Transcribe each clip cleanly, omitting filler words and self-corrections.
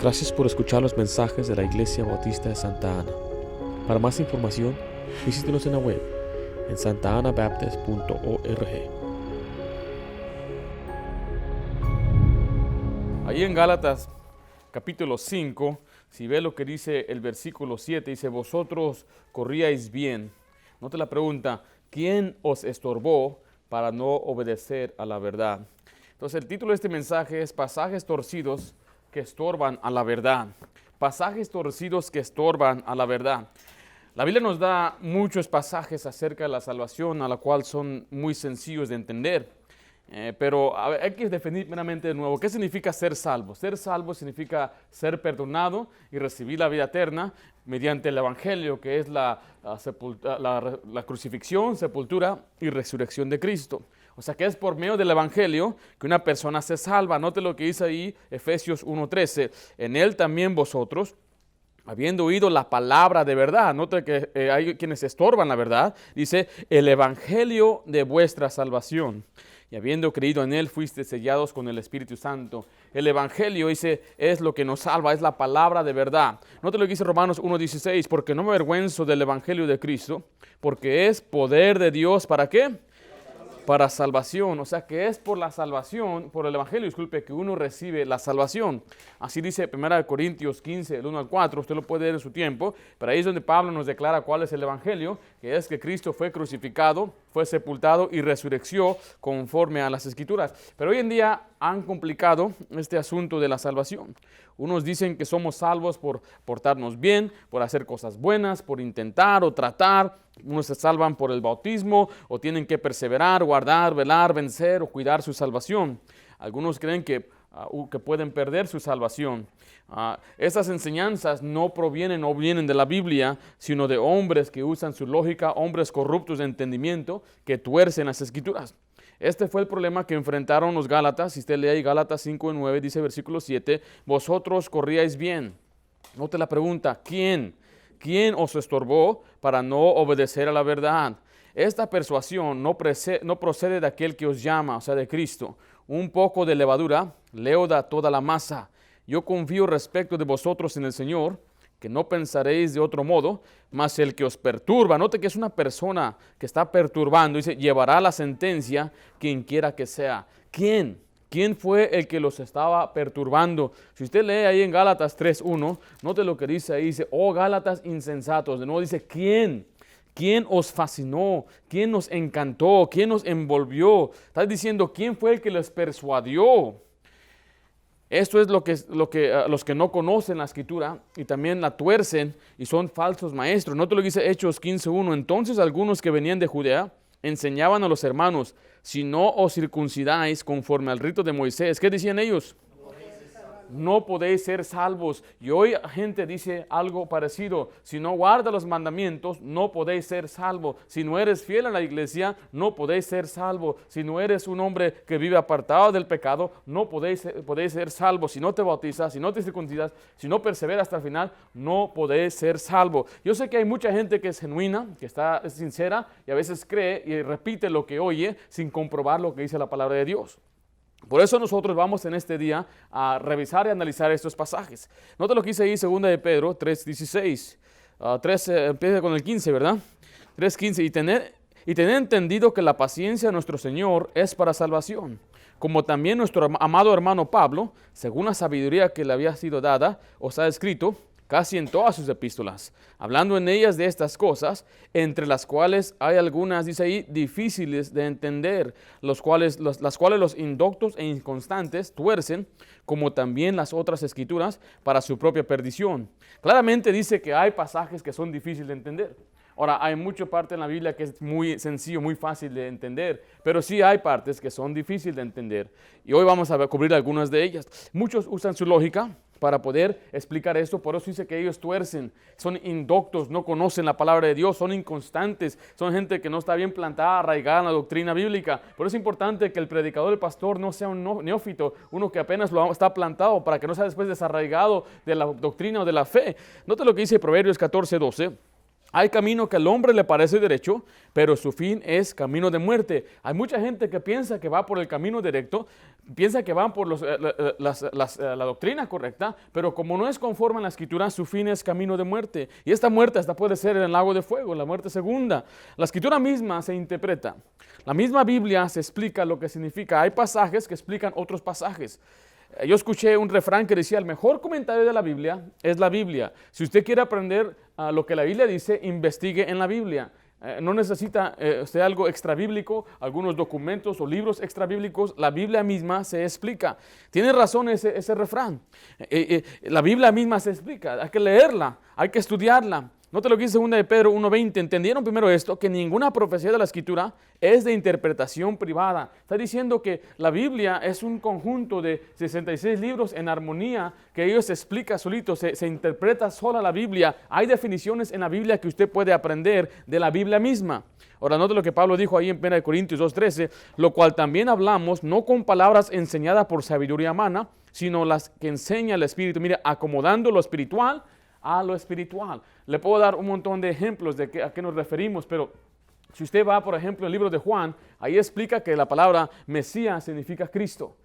Gracias por escuchar los mensajes de la Iglesia Bautista de Santa Ana. Para más información, visítenos en la web en santaanabaptist.org. Ahí en Gálatas capítulo 5, si ve lo que dice el versículo 7, dice: vosotros corríais bien. Note la pregunta: ¿quién os estorbó para no obedecer a la verdad? Entonces el título de este mensaje es Pasajes torcidos que estorban a la verdad. Pasajes torcidos que estorban a la verdad. La Biblia nos da muchos pasajes acerca de la salvación, a la cual son muy sencillos de entender. Pero hay que definir primeramente de nuevo, ¿qué significa ser salvo? Ser salvo significa ser perdonado y recibir la vida eterna mediante el Evangelio, que es la crucifixión, sepultura y resurrección de Cristo. O sea que es por medio del Evangelio que una persona se salva. Note lo que dice ahí Efesios 1:13. En él también vosotros, habiendo oído la palabra de verdad, note que hay quienes estorban la verdad, dice el Evangelio de vuestra salvación. Y habiendo creído en él, fuiste sellados con el Espíritu Santo. El Evangelio, dice, es lo que nos salva, es la palabra de verdad. Note lo que dice Romanos 1:16, porque no me avergüenzo del Evangelio de Cristo, porque es poder de Dios, ¿para qué? Para salvación. O sea que es por la salvación, por el Evangelio, disculpe, que uno recibe la salvación. Así dice 1 Corintios 15, del 1 al 4, usted lo puede leer en su tiempo, pero ahí es donde Pablo nos declara cuál es el Evangelio, que es que Cristo fue crucificado, fue sepultado y resucitó conforme a las Escrituras. Pero hoy en día han complicado este asunto de la salvación. Unos dicen que somos salvos por portarnos bien, por hacer cosas buenas, por intentar o tratar. Unos se salvan por el bautismo o tienen que perseverar, guardar, velar, vencer o cuidar su salvación. Algunos creen que pueden perder su salvación. Estas enseñanzas no vienen de la Biblia, sino de hombres que usan su lógica, hombres corruptos de entendimiento que tuercen las Escrituras. Este fue el problema que enfrentaron los Gálatas. Si usted lee ahí Gálatas 5:9, dice versículo 7, vosotros corríais bien. Note la pregunta: ¿quién os estorbó para no obedecer a la verdad? Esta persuasión no procede de aquel que os llama, o sea, de Cristo. Un poco de levadura leuda toda la masa. Yo confío respecto de vosotros en el Señor, que no pensaréis de otro modo, mas el que os perturba. Note que es una persona que está perturbando, dice, llevará la sentencia quien quiera que sea. ¿Quién? ¿Quién fue el que los estaba perturbando? Si usted lee ahí en Gálatas 3:1, note lo que dice ahí, dice: oh Gálatas insensatos. De nuevo dice: ¿quién? ¿Quién os fascinó? ¿Quién nos encantó? ¿Quién nos envolvió? Está diciendo, ¿quién fue el que les persuadió? Esto es lo que los que no conocen la Escritura y también la tuercen y son falsos maestros. Note lo que dice Hechos 15:1. Entonces algunos que venían de Judea enseñaban a los hermanos: si no os circuncidáis conforme al rito de Moisés. ¿Qué decían ellos? No podéis ser salvos. Y hoy gente dice algo parecido: si no guarda los mandamientos, no podéis ser salvos. Si no eres fiel a la iglesia, no podéis ser salvos. Si no eres un hombre que vive apartado del pecado, no podéis ser salvos. Si no te bautizas, si no te circuncidas, si no perseveras hasta el final, no podéis ser salvos. Yo sé que hay mucha gente que es genuina, que es sincera y a veces cree y repite lo que oye sin comprobar lo que dice la palabra de Dios. Por eso nosotros vamos en este día a revisar y analizar estos pasajes. Nota lo que dice ahí 2 de Pedro 3:16. Empieza con el 15, ¿verdad? 3:15. Y tener entendido que la paciencia de nuestro Señor es para salvación, como también nuestro amado hermano Pablo, según la sabiduría que le había sido dada, os ha escrito casi en todas sus epístolas, hablando en ellas de estas cosas, entre las cuales hay algunas, dice ahí, difíciles de entender, las cuales los indoctos e inconstantes tuercen, como también las otras escrituras, para su propia perdición. Claramente dice que hay pasajes que son difíciles de entender. Ahora, hay mucha parte en la Biblia que es muy sencillo, muy fácil de entender, pero sí hay partes que son difíciles de entender. Y hoy vamos a cubrir algunas de ellas. Muchos usan su lógica para poder explicar esto, por eso dice que ellos tuercen, son indoctos, no conocen la palabra de Dios, son inconstantes, son gente que no está bien plantada, arraigada en la doctrina bíblica. Por eso es importante que el predicador, el pastor, no sea un neófito, uno que apenas está plantado, para que no sea después desarraigado de la doctrina o de la fe. Note lo que dice Proverbios 14:12. Hay camino que al hombre le parece derecho, pero su fin es camino de muerte. Hay mucha gente que piensa que va por el camino directo, piensa que van por la doctrina correcta, pero como no es conforme a la Escritura, su fin es camino de muerte. Y esta muerte hasta puede ser en el lago de fuego, la muerte segunda. La Escritura misma se interpreta. La misma Biblia se explica lo que significa. Hay pasajes que explican otros pasajes. Yo escuché un refrán que decía, el mejor comentario de la Biblia es la Biblia. Si usted quiere aprender lo que la Biblia dice, investigue en la Biblia. No necesita usted algo extrabíblico, algunos documentos o libros extrabíblicos. La Biblia misma se explica. Tiene razón ese refrán. La Biblia misma se explica. Hay que leerla, hay que estudiarla. Note lo que dice 2 de Pedro 1:20. Entendieron primero esto, que ninguna profecía de la Escritura es de interpretación privada. Está diciendo que la Biblia es un conjunto de 66 libros en armonía, que ellos se explica solito, se interpreta sola la Biblia. Hay definiciones en la Biblia que usted puede aprender de la Biblia misma. Ahora, note lo que Pablo dijo ahí en 1 Corintios 2:13, lo cual también hablamos, no con palabras enseñadas por sabiduría humana, sino las que enseña el Espíritu. Mire, acomodando lo espiritual a lo espiritual. Le puedo dar un montón de ejemplos de a qué nos referimos, pero si usted va, por ejemplo, al libro de Juan, ahí explica que la palabra Mesías significa Cristo.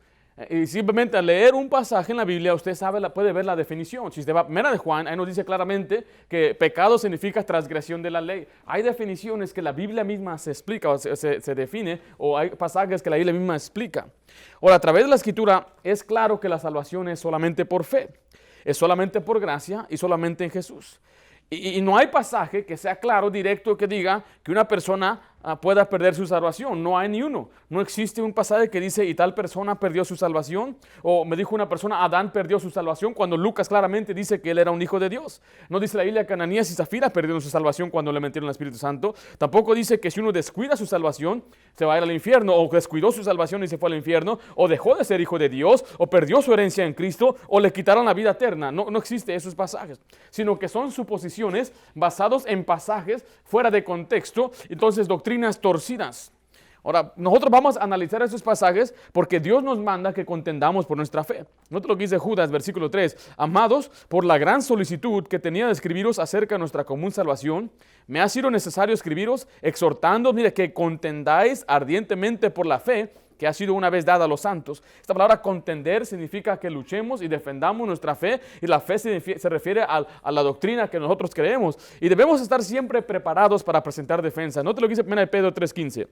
Y simplemente al leer un pasaje en la Biblia, usted puede ver la definición. Si usted va a 1 de Juan, ahí nos dice claramente que pecado significa transgresión de la ley. Hay definiciones que la Biblia misma se explica o se define, o hay pasajes que la Biblia misma explica. Ahora, a través de la Escritura es claro que la salvación es solamente por fe. Es solamente por gracia y solamente en Jesús. Y no hay pasaje que sea claro, directo, que diga que una persona pueda perder su salvación. No hay ni uno. No existe un pasaje que dice y tal persona perdió su salvación. O me dijo una persona, Adán perdió su salvación, cuando Lucas claramente dice que él era un hijo de Dios. No dice la Biblia que Ananías y Zafira perdieron su salvación cuando le mentieron al Espíritu Santo. Tampoco dice que si uno descuida su salvación, se va a ir al infierno. O descuidó su salvación y se fue al infierno. O dejó de ser hijo de Dios. O perdió su herencia en Cristo. O le quitaron la vida eterna. No existe esos pasajes. Sino que son suposiciones basados en pasajes fuera de contexto. Entonces, doctrinas torcidas. Ahora, nosotros vamos a analizar esos pasajes porque Dios nos manda que contendamos por nuestra fe. Note lo que dice Judas, versículo 3. Amados, por la gran solicitud que tenía de escribiros acerca de nuestra común salvación, me ha sido necesario escribiros exhortando, mire, que contendáis ardientemente por la fe que ha sido una vez dada a los santos. Esta palabra contender significa que luchemos y defendamos nuestra fe, y la fe se refiere a la doctrina que nosotros creemos, y debemos estar siempre preparados para presentar defensa. Note lo que dice 1 Pedro 3:15.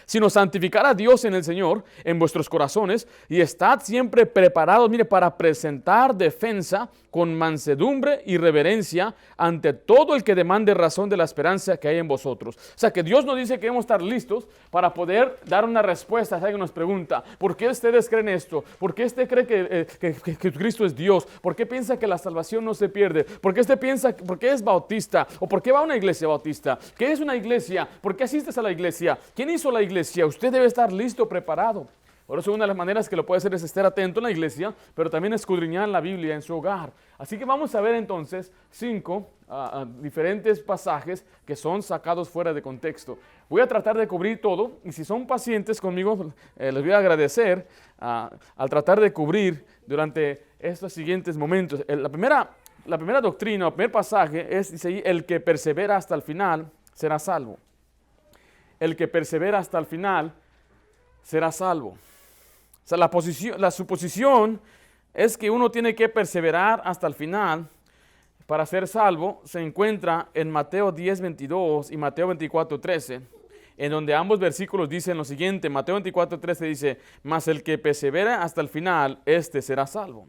Sino santificar a Dios en el Señor, en vuestros corazones, y estad siempre preparados, mire, para presentar defensa con mansedumbre y reverencia ante todo el que demande razón de la esperanza que hay en vosotros. O sea, que Dios nos dice que debemos estar listos para poder dar una respuesta a alguien nos pregunta, ¿por qué ustedes creen esto? ¿Por qué usted cree que Cristo es Dios? ¿Por qué piensa que la salvación no se pierde? ¿Por qué usted piensa, por qué es bautista? ¿O por qué va a una iglesia bautista? ¿Qué es una iglesia? ¿Por qué asistes a la iglesia? ¿Quién hizo la iglesia? Usted debe estar listo, preparado. Por eso una de las maneras que lo puede hacer es estar atento en la iglesia, pero también escudriñar la Biblia en su hogar. Así que vamos a ver entonces 5 diferentes pasajes que son sacados fuera de contexto. Voy a tratar de cubrir todo, y si son pacientes conmigo, les voy a agradecer al tratar de cubrir durante estos siguientes momentos. La primera doctrina, el primer pasaje dice ahí, el que persevera hasta el final será salvo. El que persevera hasta el final será salvo. O sea, la suposición es que uno tiene que perseverar hasta el final para ser salvo. Se encuentra en Mateo 10:22 y Mateo 24:13, en donde ambos versículos dicen lo siguiente. Mateo 24:13 dice, mas el que persevera hasta el final, este será salvo.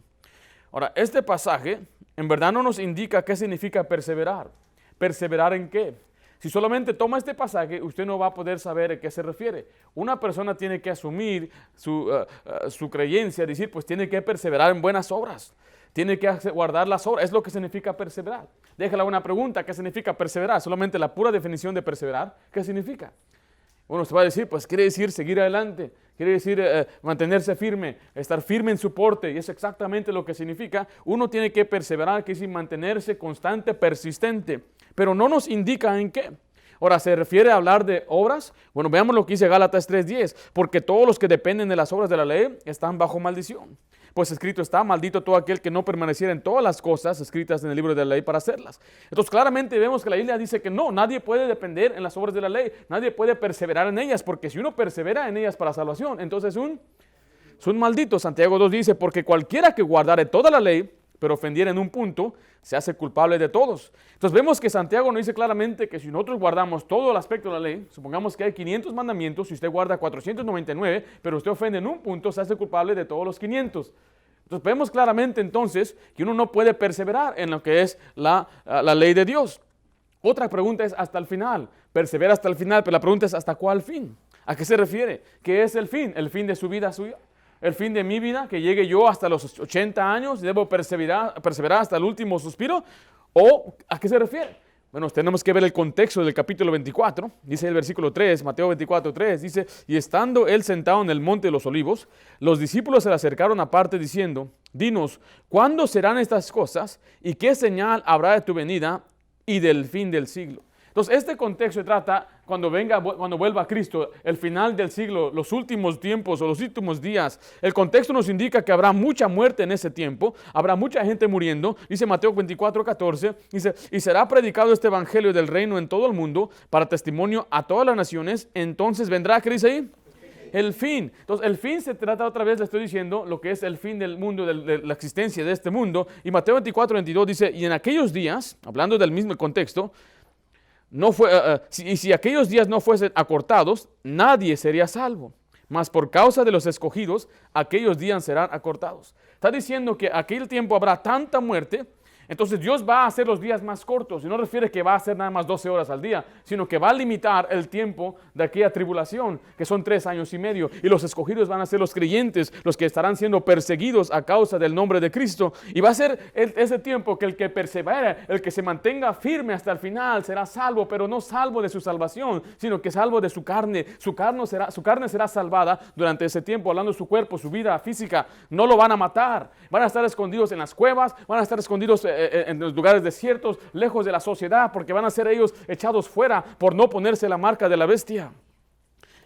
Ahora, este pasaje en verdad no nos indica qué significa perseverar. ¿Perseverar en qué? Si solamente toma este pasaje, usted no va a poder saber a qué se refiere. Una persona tiene que asumir su creencia, decir, pues tiene que perseverar en buenas obras. Tiene que guardar las obras. Es lo que significa perseverar. Déjala una pregunta, ¿qué significa perseverar? Solamente la pura definición de perseverar, ¿qué significa? Bueno, usted va a decir, pues quiere decir seguir adelante, quiere decir mantenerse firme, estar firme en su porte, y es exactamente lo que significa. Uno tiene que perseverar, que es mantenerse constante, persistente, pero no nos indica en qué. Ahora, ¿se refiere a hablar de obras? Bueno, veamos lo que dice Gálatas 3:10, porque todos los que dependen de las obras de la ley están bajo maldición. pues escrito está, maldito todo aquel que no permaneciera en todas las cosas escritas en el libro de la ley para hacerlas. Entonces claramente vemos que la Biblia dice que no, nadie puede depender en las obras de la ley, nadie puede perseverar en ellas, porque si uno persevera en ellas para salvación, entonces es un maldito. Santiago 2 dice, porque cualquiera que guardare toda la ley, pero ofendiera en un punto, se hace culpable de todos. Entonces vemos que Santiago nos dice claramente que si nosotros guardamos todo el aspecto de la ley, supongamos que hay 500 mandamientos, si usted guarda 499, pero usted ofende en un punto, se hace culpable de todos los 500. Entonces vemos claramente entonces que uno no puede perseverar en lo que es la ley de Dios. Otra pregunta es hasta el final, persevera hasta el final, pero la pregunta es ¿hasta cuál fin? ¿A qué se refiere? ¿Qué es el fin? ¿El fin de su vida suya? ¿El fin de mi vida? ¿Que llegue yo hasta los 80 años y debo perseverar hasta el último suspiro? ¿O a qué se refiere? Bueno, tenemos que ver el contexto del capítulo 24. Dice el versículo 3, Mateo 24, 3, dice, y estando él sentado en el monte de los olivos, los discípulos se le acercaron aparte diciendo, dinos, ¿cuándo serán estas cosas? ¿Y qué señal habrá de tu venida y del fin del siglo? Entonces, este contexto se trata cuando vuelva Cristo, el final del siglo, los últimos tiempos o los últimos días. El contexto nos indica que habrá mucha muerte en ese tiempo, habrá mucha gente muriendo. Dice Mateo 24, 14, dice, y será predicado este evangelio del reino en todo el mundo para testimonio a todas las naciones. Entonces vendrá, ¿qué dice ahí? El fin. Entonces, el fin se trata otra vez, le estoy diciendo, lo que es el fin del mundo, de la existencia de este mundo. Y Mateo 24, 22 dice, y en aquellos días, hablando del mismo contexto, si aquellos días no fuesen acortados, nadie sería salvo. Mas por causa de los escogidos, aquellos días serán acortados. Está diciendo que aquel tiempo habrá tanta muerte. Entonces Dios va a hacer los días más cortos, y no refiere que va a hacer nada más 12 horas al día, sino que va a limitar el tiempo de aquella tribulación, que son 3 años y medio, y los escogidos van a ser los creyentes, los que estarán siendo perseguidos a causa del nombre de Cristo, y va a ser ese tiempo que el que persevere, el que se mantenga firme hasta el final, será salvo, pero no salvo de su salvación, sino que salvo de su carne. Su carne será salvada durante ese tiempo, hablando de su cuerpo, su vida física. No lo van a matar, van a estar escondidos en las cuevas, van a estar escondidos en los lugares desiertos, lejos de la sociedad, porque van a ser ellos echados fuera por no ponerse la marca de la bestia.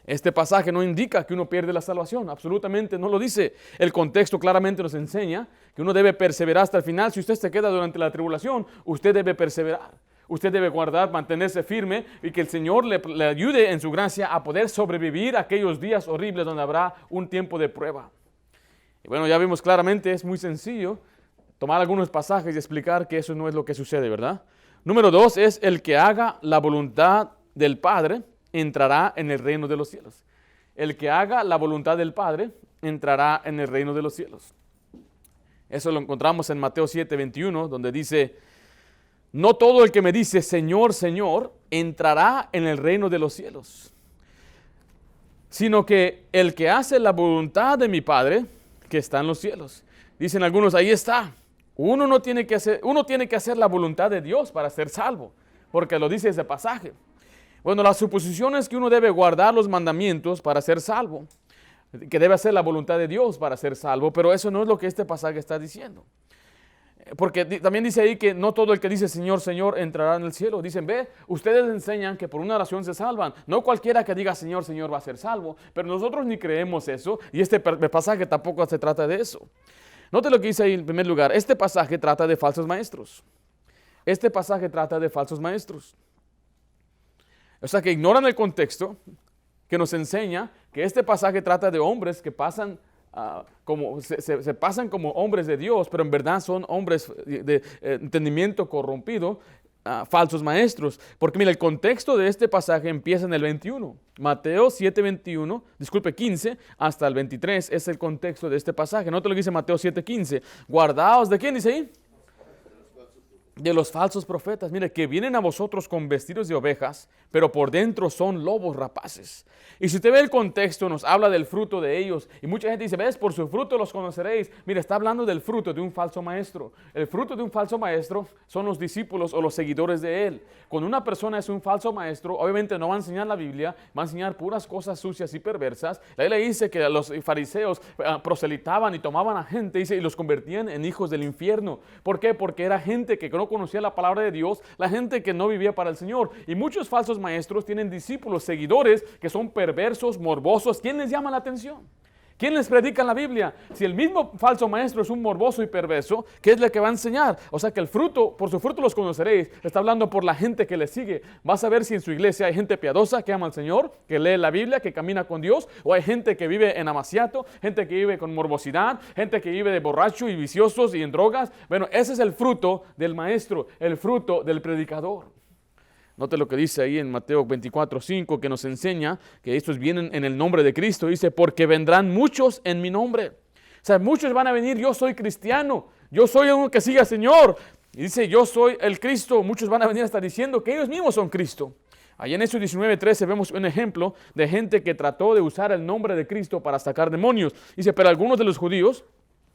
Este pasaje no indica que uno pierde la salvación, absolutamente no lo dice. El contexto claramente nos enseña que uno debe perseverar hasta el final. Si usted se queda durante la tribulación, usted debe perseverar. Usted debe guardar, mantenerse firme y que el Señor le ayude en su gracia a poder sobrevivir aquellos días horribles donde habrá un tiempo de prueba. Y bueno, ya vimos claramente, es muy sencillo tomar algunos pasajes y explicar que eso no es lo que sucede, ¿verdad? Número 2 es el que haga la voluntad del Padre entrará en el reino de los cielos. El que haga la voluntad del Padre entrará en el reino de los cielos. Eso lo encontramos en Mateo 7, 21, donde dice, no todo el que me dice Señor, Señor, entrará en el reino de los cielos, sino que el que hace la voluntad de mi Padre que está en los cielos. Dicen algunos, ahí está. Uno tiene que hacer la voluntad de Dios para ser salvo, porque lo dice ese pasaje. Bueno, la suposición es que uno debe guardar los mandamientos para ser salvo, que debe hacer la voluntad de Dios para ser salvo, pero eso no es lo que este pasaje está diciendo. Porque también dice ahí que no todo el que dice Señor, Señor entrará en el cielo. Dicen, ve, ustedes enseñan que por una oración se salvan. No cualquiera que diga Señor, Señor va a ser salvo, pero nosotros ni creemos eso, y este pasaje tampoco se trata de eso. Note lo que dice ahí en primer lugar. Este pasaje trata de falsos maestros. Este pasaje trata de falsos maestros. O sea que ignoran el contexto que nos enseña que este pasaje trata de hombres que pasan se pasan como hombres de Dios, pero en verdad son hombres de entendimiento corrompido, falsos maestros. Porque mira, el contexto de este pasaje empieza en el 21. Mateo 15 hasta el 23 es el contexto de este pasaje. No te lo dice Mateo 7:15. Guardaos, ¿de quién dice ahí? De los falsos profetas. Mire, que vienen a vosotros con vestidos de ovejas, pero por dentro son lobos rapaces. Y si usted ve el contexto, nos habla del fruto de ellos. Y mucha gente dice, ves, por su fruto los conoceréis. Mire, está hablando del fruto de un falso maestro. El fruto de un falso maestro son los discípulos o los seguidores de él. Cuando una persona es un falso maestro, obviamente no va a enseñar la Biblia, va a enseñar puras cosas sucias y perversas. La Biblia dice que los fariseos proselitaban y tomaban a gente, dice, y los convertían en hijos del infierno. ¿Por qué? Porque era gente que no conocía la palabra de Dios, la gente que no vivía para el Señor. Y muchos falsos maestros tienen discípulos, seguidores que son perversos, morbosos. ¿Quién les llama la atención? ¿Quién les predica la Biblia? Si el mismo falso maestro es un morboso y perverso, ¿qué es lo que va a enseñar? O sea que el fruto, por su fruto los conoceréis. Está hablando por la gente que le sigue. Vas a ver si en su iglesia hay gente piadosa que ama al Señor, que lee la Biblia, que camina con Dios, o hay gente que vive en amaciato, gente que vive con morbosidad, gente que vive de borracho y viciosos y en drogas. Bueno, ese es el fruto del maestro, el fruto del predicador. Note lo que dice ahí en Mateo 24:5, que nos enseña que estos vienen en el nombre de Cristo. Dice, porque vendrán muchos en mi nombre. O sea, muchos van a venir, yo soy cristiano, yo soy uno que sigue al Señor. Y dice, yo soy el Cristo. Muchos van a venir hasta diciendo que ellos mismos son Cristo. Allí en Hechos 19:13 vemos un ejemplo de gente que trató de usar el nombre de Cristo para sacar demonios. Dice, pero algunos de los judíos,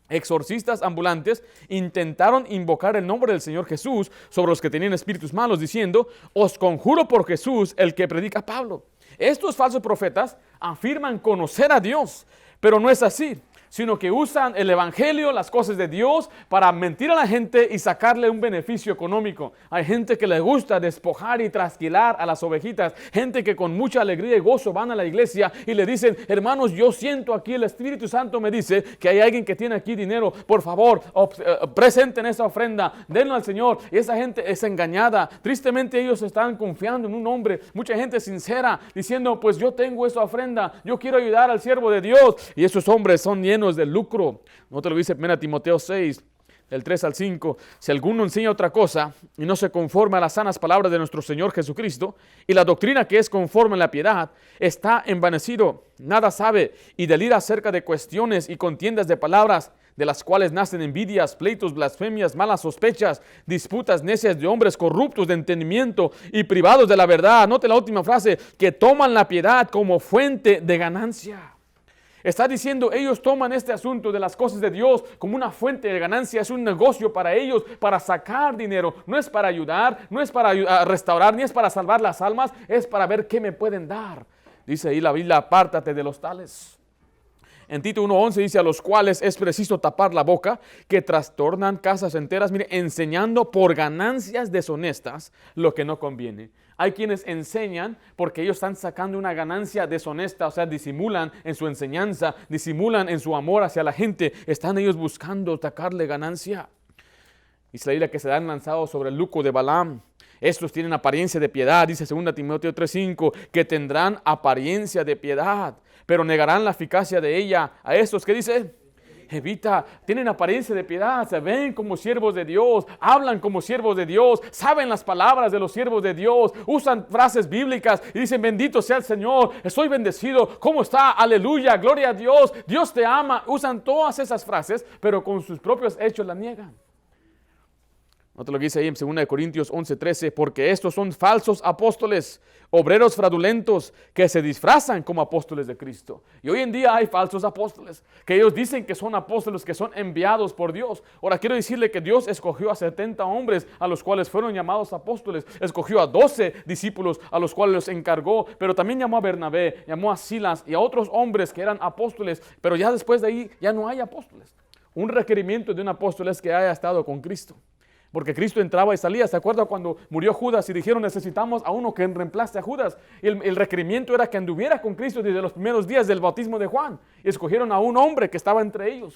exorcistas ambulantes, intentaron invocar el nombre del Señor Jesús sobre los que tenían espíritus malos, diciendo, os conjuro por Jesús, el que predica Pablo. Estos falsos profetas afirman conocer a Dios, pero no es así, sino que usan el evangelio, las cosas de Dios, para mentir a la gente y sacarle un beneficio económico. Hay gente que le gusta despojar y trasquilar a las ovejitas, gente que con mucha alegría y gozo van a la iglesia y le dicen, hermanos, yo siento aquí, el Espíritu Santo me dice que hay alguien que tiene aquí dinero, por favor, presenten esa ofrenda, denlo al Señor. Y esa gente es engañada. Tristemente ellos están confiando en un hombre, mucha gente sincera, diciendo, pues yo tengo esa ofrenda, yo quiero ayudar al siervo de Dios. Y esos hombres son llenos de lucro. No te lo dice 1 Timoteo 6, del 3 al 5. Si alguno enseña otra cosa y no se conforma a las sanas palabras de nuestro Señor Jesucristo y la doctrina que es conforme a la piedad, está envanecido, nada sabe y delira acerca de cuestiones y contiendas de palabras, de las cuales nacen envidias, pleitos, blasfemias, malas sospechas, disputas necias de hombres corruptos de entendimiento y privados de la verdad. Note la última frase, que toman la piedad como fuente de ganancia. Está diciendo, ellos toman este asunto de las cosas de Dios como una fuente de ganancia, es un negocio para ellos, para sacar dinero. No es para ayudar, no es para restaurar, ni es para salvar las almas, es para ver qué me pueden dar. Dice ahí la Biblia, apártate de los tales. En Tito 1:11 dice, a los cuales es preciso tapar la boca, que trastornan casas enteras, mire, enseñando por ganancias deshonestas lo que no conviene. Hay quienes enseñan porque ellos están sacando una ganancia deshonesta, o sea, disimulan en su enseñanza, disimulan en su amor hacia la gente, están ellos buscando sacarle ganancia. Dice la Biblia que se han lanzado sobre el yugo de Balaam. Estos tienen apariencia de piedad, dice 2 Timoteo 3:5, que tendrán apariencia de piedad, pero negarán la eficacia de ella. A estos, ¿qué dice? Evita, tienen apariencia de piedad, se ven como siervos de Dios, hablan como siervos de Dios, saben las palabras de los siervos de Dios, usan frases bíblicas y dicen, bendito sea el Señor, estoy bendecido, ¿cómo está? Aleluya, gloria a Dios, Dios te ama. Usan todas esas frases, pero con sus propios hechos la niegan. Note lo que dice ahí en 2 Corintios 11:13, porque estos son falsos apóstoles, obreros fraudulentos que se disfrazan como apóstoles de Cristo. Y hoy en día hay falsos apóstoles, que ellos dicen que son apóstoles, que son enviados por Dios. Ahora quiero decirle que Dios escogió a 70 hombres a los cuales fueron llamados apóstoles, escogió a 12 discípulos a los cuales los encargó, pero también llamó a Bernabé, llamó a Silas y a otros hombres que eran apóstoles, pero ya después de ahí ya no hay apóstoles. Un requerimiento de un apóstol es que haya estado con Cristo. Porque Cristo entraba y salía. ¿Se acuerda cuando murió Judas y dijeron necesitamos a uno que reemplace a Judas? Y el requerimiento era que anduviera con Cristo desde los primeros días del bautismo de Juan. Y escogieron a un hombre que estaba entre ellos.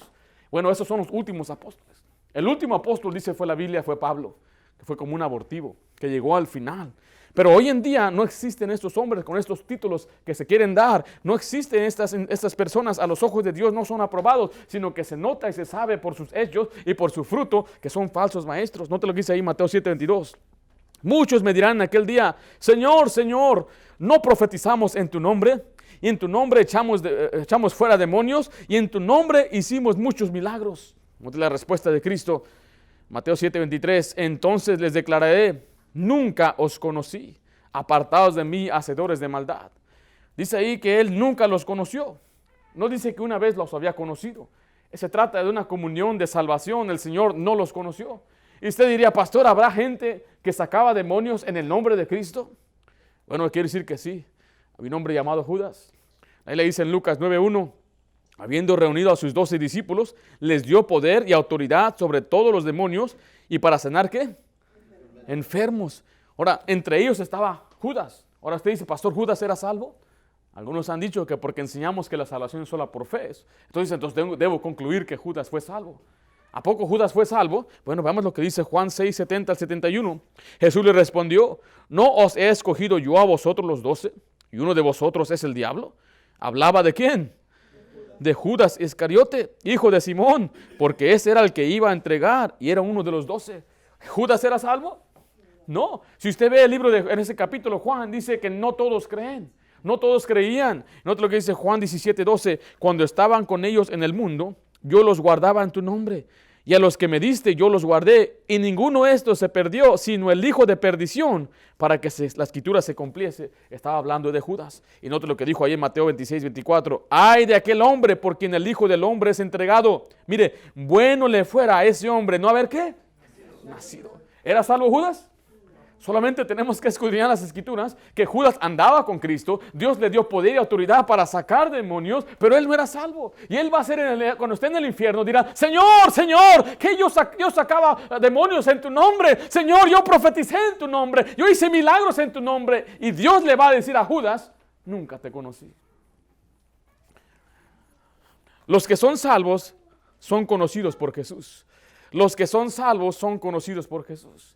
Bueno, esos son los últimos apóstoles. El último apóstol, dice fue la Biblia, fue Pablo, que fue como un abortivo, que llegó al final. Pero hoy en día no existen estos hombres con estos títulos que se quieren dar. No existen estas personas a los ojos de Dios, no son aprobados, sino que se nota y se sabe por sus hechos y por su fruto que son falsos maestros. Note lo que dice ahí Mateo 7:22. Muchos me dirán en aquel día, Señor, Señor, ¿no profetizamos en tu nombre? Y en tu nombre echamos fuera demonios y en tu nombre hicimos muchos milagros. Note la respuesta de Cristo. Mateo 7:23, entonces les declararé, nunca os conocí, apartados de mí, hacedores de maldad. Dice ahí que él nunca los conoció. No dice que una vez los había conocido. Se trata de una comunión de salvación. El Señor no los conoció. Y usted diría, pastor, ¿habrá gente que sacaba demonios en el nombre de Cristo? Bueno, quiere decir que sí. Había un hombre llamado Judas. Ahí le dice en Lucas 9:1, habiendo reunido a sus 12 discípulos, les dio poder y autoridad sobre todos los demonios. ¿Y para sanar qué? Enfermos. Ahora, entre ellos estaba Judas. Ahora usted dice, pastor, ¿Judas era salvo? Algunos han dicho que porque enseñamos que la salvación es sola por fe. Entonces debo concluir que Judas fue salvo. ¿A poco Judas fue salvo? Bueno, veamos lo que dice Juan 6, 70 al 71. Jesús le respondió, ¿no os he escogido yo a vosotros los 12? ¿Y uno de vosotros es el diablo? ¿Hablaba de quién? De Judas Iscariote, hijo de Simón, porque ese era el que iba a entregar y era uno de los 12. ¿Judas era salvo? No. Si usted ve el libro en ese capítulo, Juan dice que no todos creen. No todos creían. Note lo que dice Juan 17, 12. Cuando estaban con ellos en el mundo, yo los guardaba en tu nombre. Y a los que me diste yo los guardé. Y ninguno de estos se perdió, sino el hijo de perdición, para que la escritura se cumpliese. Estaba hablando de Judas. Y note lo que dijo ahí en Mateo 26, 24. Ay de aquel hombre por quien el Hijo del Hombre es entregado. Mire, bueno le fuera a ese hombre no haber ¿qué? Nacido. ¿Era salvo Judas? Solamente tenemos que escudriñar las escrituras, que Judas andaba con Cristo, Dios le dio poder y autoridad para sacar demonios, pero él no era salvo. Y él va a ser, cuando esté en el infierno, dirá, Señor, Señor, que yo sacaba demonios en tu nombre, Señor, yo profeticé en tu nombre, yo hice milagros en tu nombre. Y Dios le va a decir a Judas, nunca te conocí. Los que son salvos son conocidos por Jesús. Los que son salvos son conocidos por Jesús.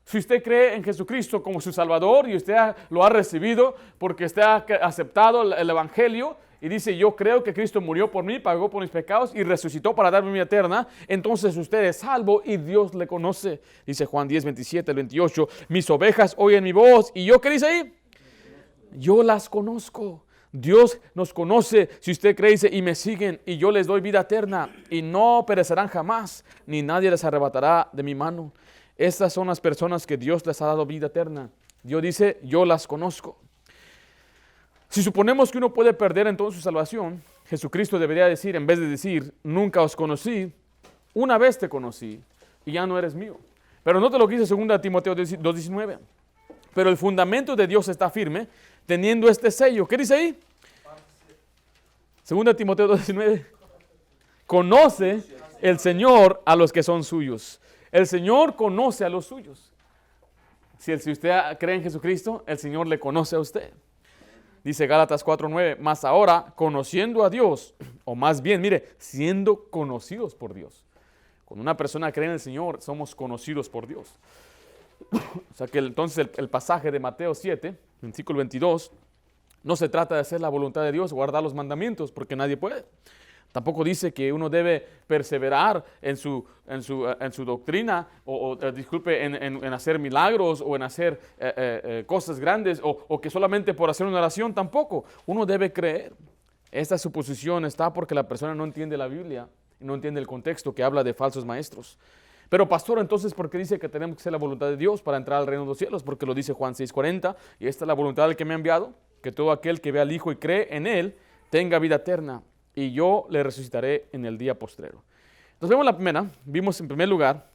Si usted cree en Jesucristo como su Salvador y usted lo ha recibido porque usted ha aceptado el Evangelio y dice, yo creo que Cristo murió por mí, pagó por mis pecados y resucitó para darme vida eterna, entonces usted es salvo y Dios le conoce. Dice Juan 10, 27, 28, mis ovejas oyen mi voz. ¿Y yo qué dice ahí? Yo las conozco. Dios nos conoce. Si usted cree, dice, y me siguen y yo les doy vida eterna y no perecerán jamás, ni nadie les arrebatará de mi mano. Estas son las personas que Dios les ha dado vida eterna. Dios dice, yo las conozco. Si suponemos que uno puede perder entonces su salvación, Jesucristo debería decir, en vez de decir, nunca os conocí, una vez te conocí y ya no eres mío. Pero note lo que dice 2 Timoteo 2:19. Pero el fundamento de Dios está firme, teniendo este sello. ¿Qué dice ahí? 2 Timoteo 2:19. Conoce el Señor a los que son suyos. El Señor conoce a los suyos. Si usted cree en Jesucristo, el Señor le conoce a usted. Dice Gálatas 4:9, mas ahora, conociendo a Dios, o más bien, mire, siendo conocidos por Dios. Cuando una persona cree en el Señor, somos conocidos por Dios. O sea que entonces el pasaje de Mateo 7, versículo 22, no se trata de hacer la voluntad de Dios, guardar los mandamientos, porque nadie puede. Tampoco dice que uno debe perseverar en su doctrina, en hacer milagros o en hacer cosas grandes, o que solamente por hacer una oración tampoco. Uno debe creer. Esta suposición está porque la persona no entiende la Biblia y no entiende el contexto que habla de falsos maestros. Pero pastor, entonces, ¿por qué dice que tenemos que hacer la voluntad de Dios para entrar al reino de los cielos? Porque lo dice Juan 6:40, y esta es la voluntad del que me ha enviado, que todo aquel que ve al Hijo y cree en Él tenga vida eterna, y yo le resucitaré en el día postrero. Entonces vemos la primera, vimos en primer lugar,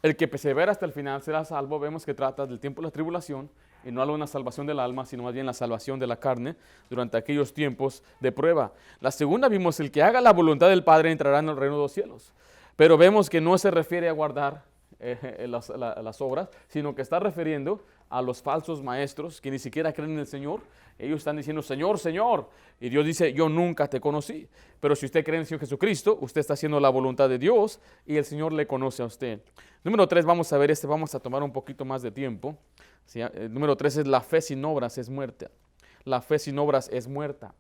el que persevera hasta el final será salvo. Vemos que trata del tiempo de la tribulación, y no habla de una salvación del alma, sino más bien la salvación de la carne durante aquellos tiempos de prueba. La segunda vimos, el que haga la voluntad del Padre entrará en el reino de los cielos. Pero vemos que no se refiere a guardar las obras, sino que está refiriendo a los falsos maestros que ni siquiera creen en el Señor. Ellos están diciendo, Señor, Señor. Y Dios dice, yo nunca te conocí. Pero si usted cree en el Señor Jesucristo, usted está haciendo la voluntad de Dios y el Señor le conoce a usted. Número 3, vamos a ver vamos a tomar un poquito más de tiempo. ¿Sí? Número 3 es la fe sin obras es muerta. La fe sin obras es muerta.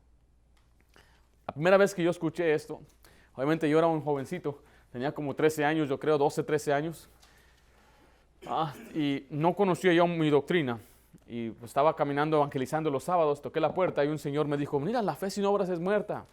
La primera vez que yo escuché esto, obviamente yo era un jovencito, tenía como 13 años, yo creo, 12, 13 años. Y no conocía yo mi doctrina. Y pues estaba caminando evangelizando los sábados, toqué la puerta y un señor me dijo, mira, la fe sin obras es muerta.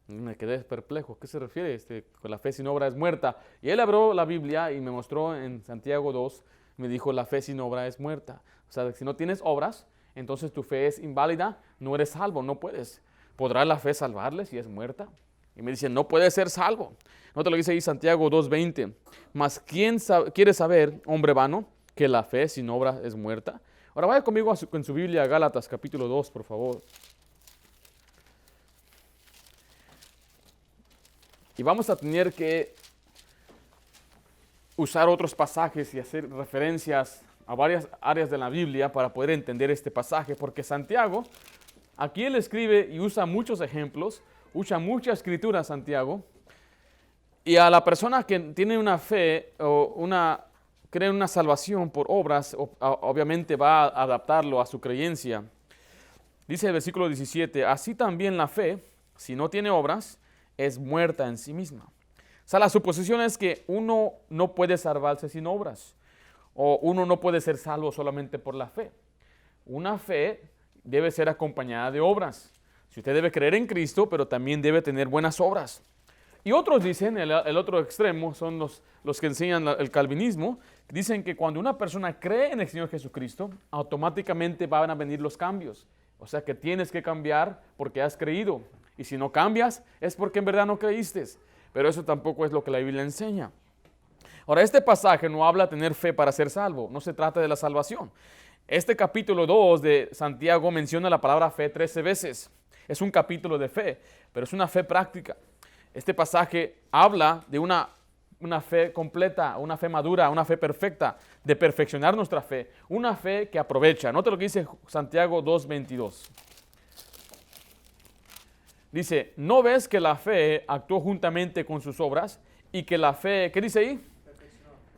Y me quedé perplejo, ¿qué se refiere con la fe sin obras es muerta? Y él abrió la Biblia y me mostró en Santiago 2, me dijo, la fe sin obra es muerta. O sea, si no tienes obras, entonces tu fe es inválida, no eres salvo, no puedes. ¿Podrá la fe salvarle si es muerta? Y me dicen, no puede ser salvo. Nota lo que dice ahí Santiago 2:20. Mas ¿quién quiere saber, hombre vano, que la fe sin obra es muerta? Ahora vaya conmigo en su Biblia a Gálatas capítulo 2, por favor. Y vamos a tener que usar otros pasajes y hacer referencias a varias áreas de la Biblia para poder entender este pasaje, porque Santiago aquí él escribe y usa muchos ejemplos, usa mucha escritura Santiago, y a la persona que tiene una fe o cree en una salvación por obras, obviamente va a adaptarlo a su creencia. Dice el versículo 17, así también la fe, si no tiene obras, es muerta en sí misma. O sea, la suposición es que uno no puede salvarse sin obras, o uno no puede ser salvo solamente por la fe. Una fe debe ser acompañada de obras. Si usted debe creer en Cristo, pero también debe tener buenas obras. Y otros dicen, el otro extremo son los que enseñan el calvinismo, dicen que cuando una persona cree en el Señor Jesucristo, automáticamente van a venir los cambios. O sea que tienes que cambiar porque has creído. Y si no cambias, es porque en verdad no creíste. Pero eso tampoco es lo que la Biblia enseña. Ahora, este pasaje no habla de tener fe para ser salvo. No se trata de la salvación. Este capítulo 2 de Santiago menciona la palabra fe 13 veces. Es un capítulo de fe, pero es una fe práctica. Este pasaje habla de una fe completa, una fe madura, una fe perfecta, de perfeccionar nuestra fe, una fe que aprovecha. Nota lo que dice Santiago 2:22. Dice, ¿no ves que la fe actuó juntamente con sus obras y que la fe, ¿qué dice ahí?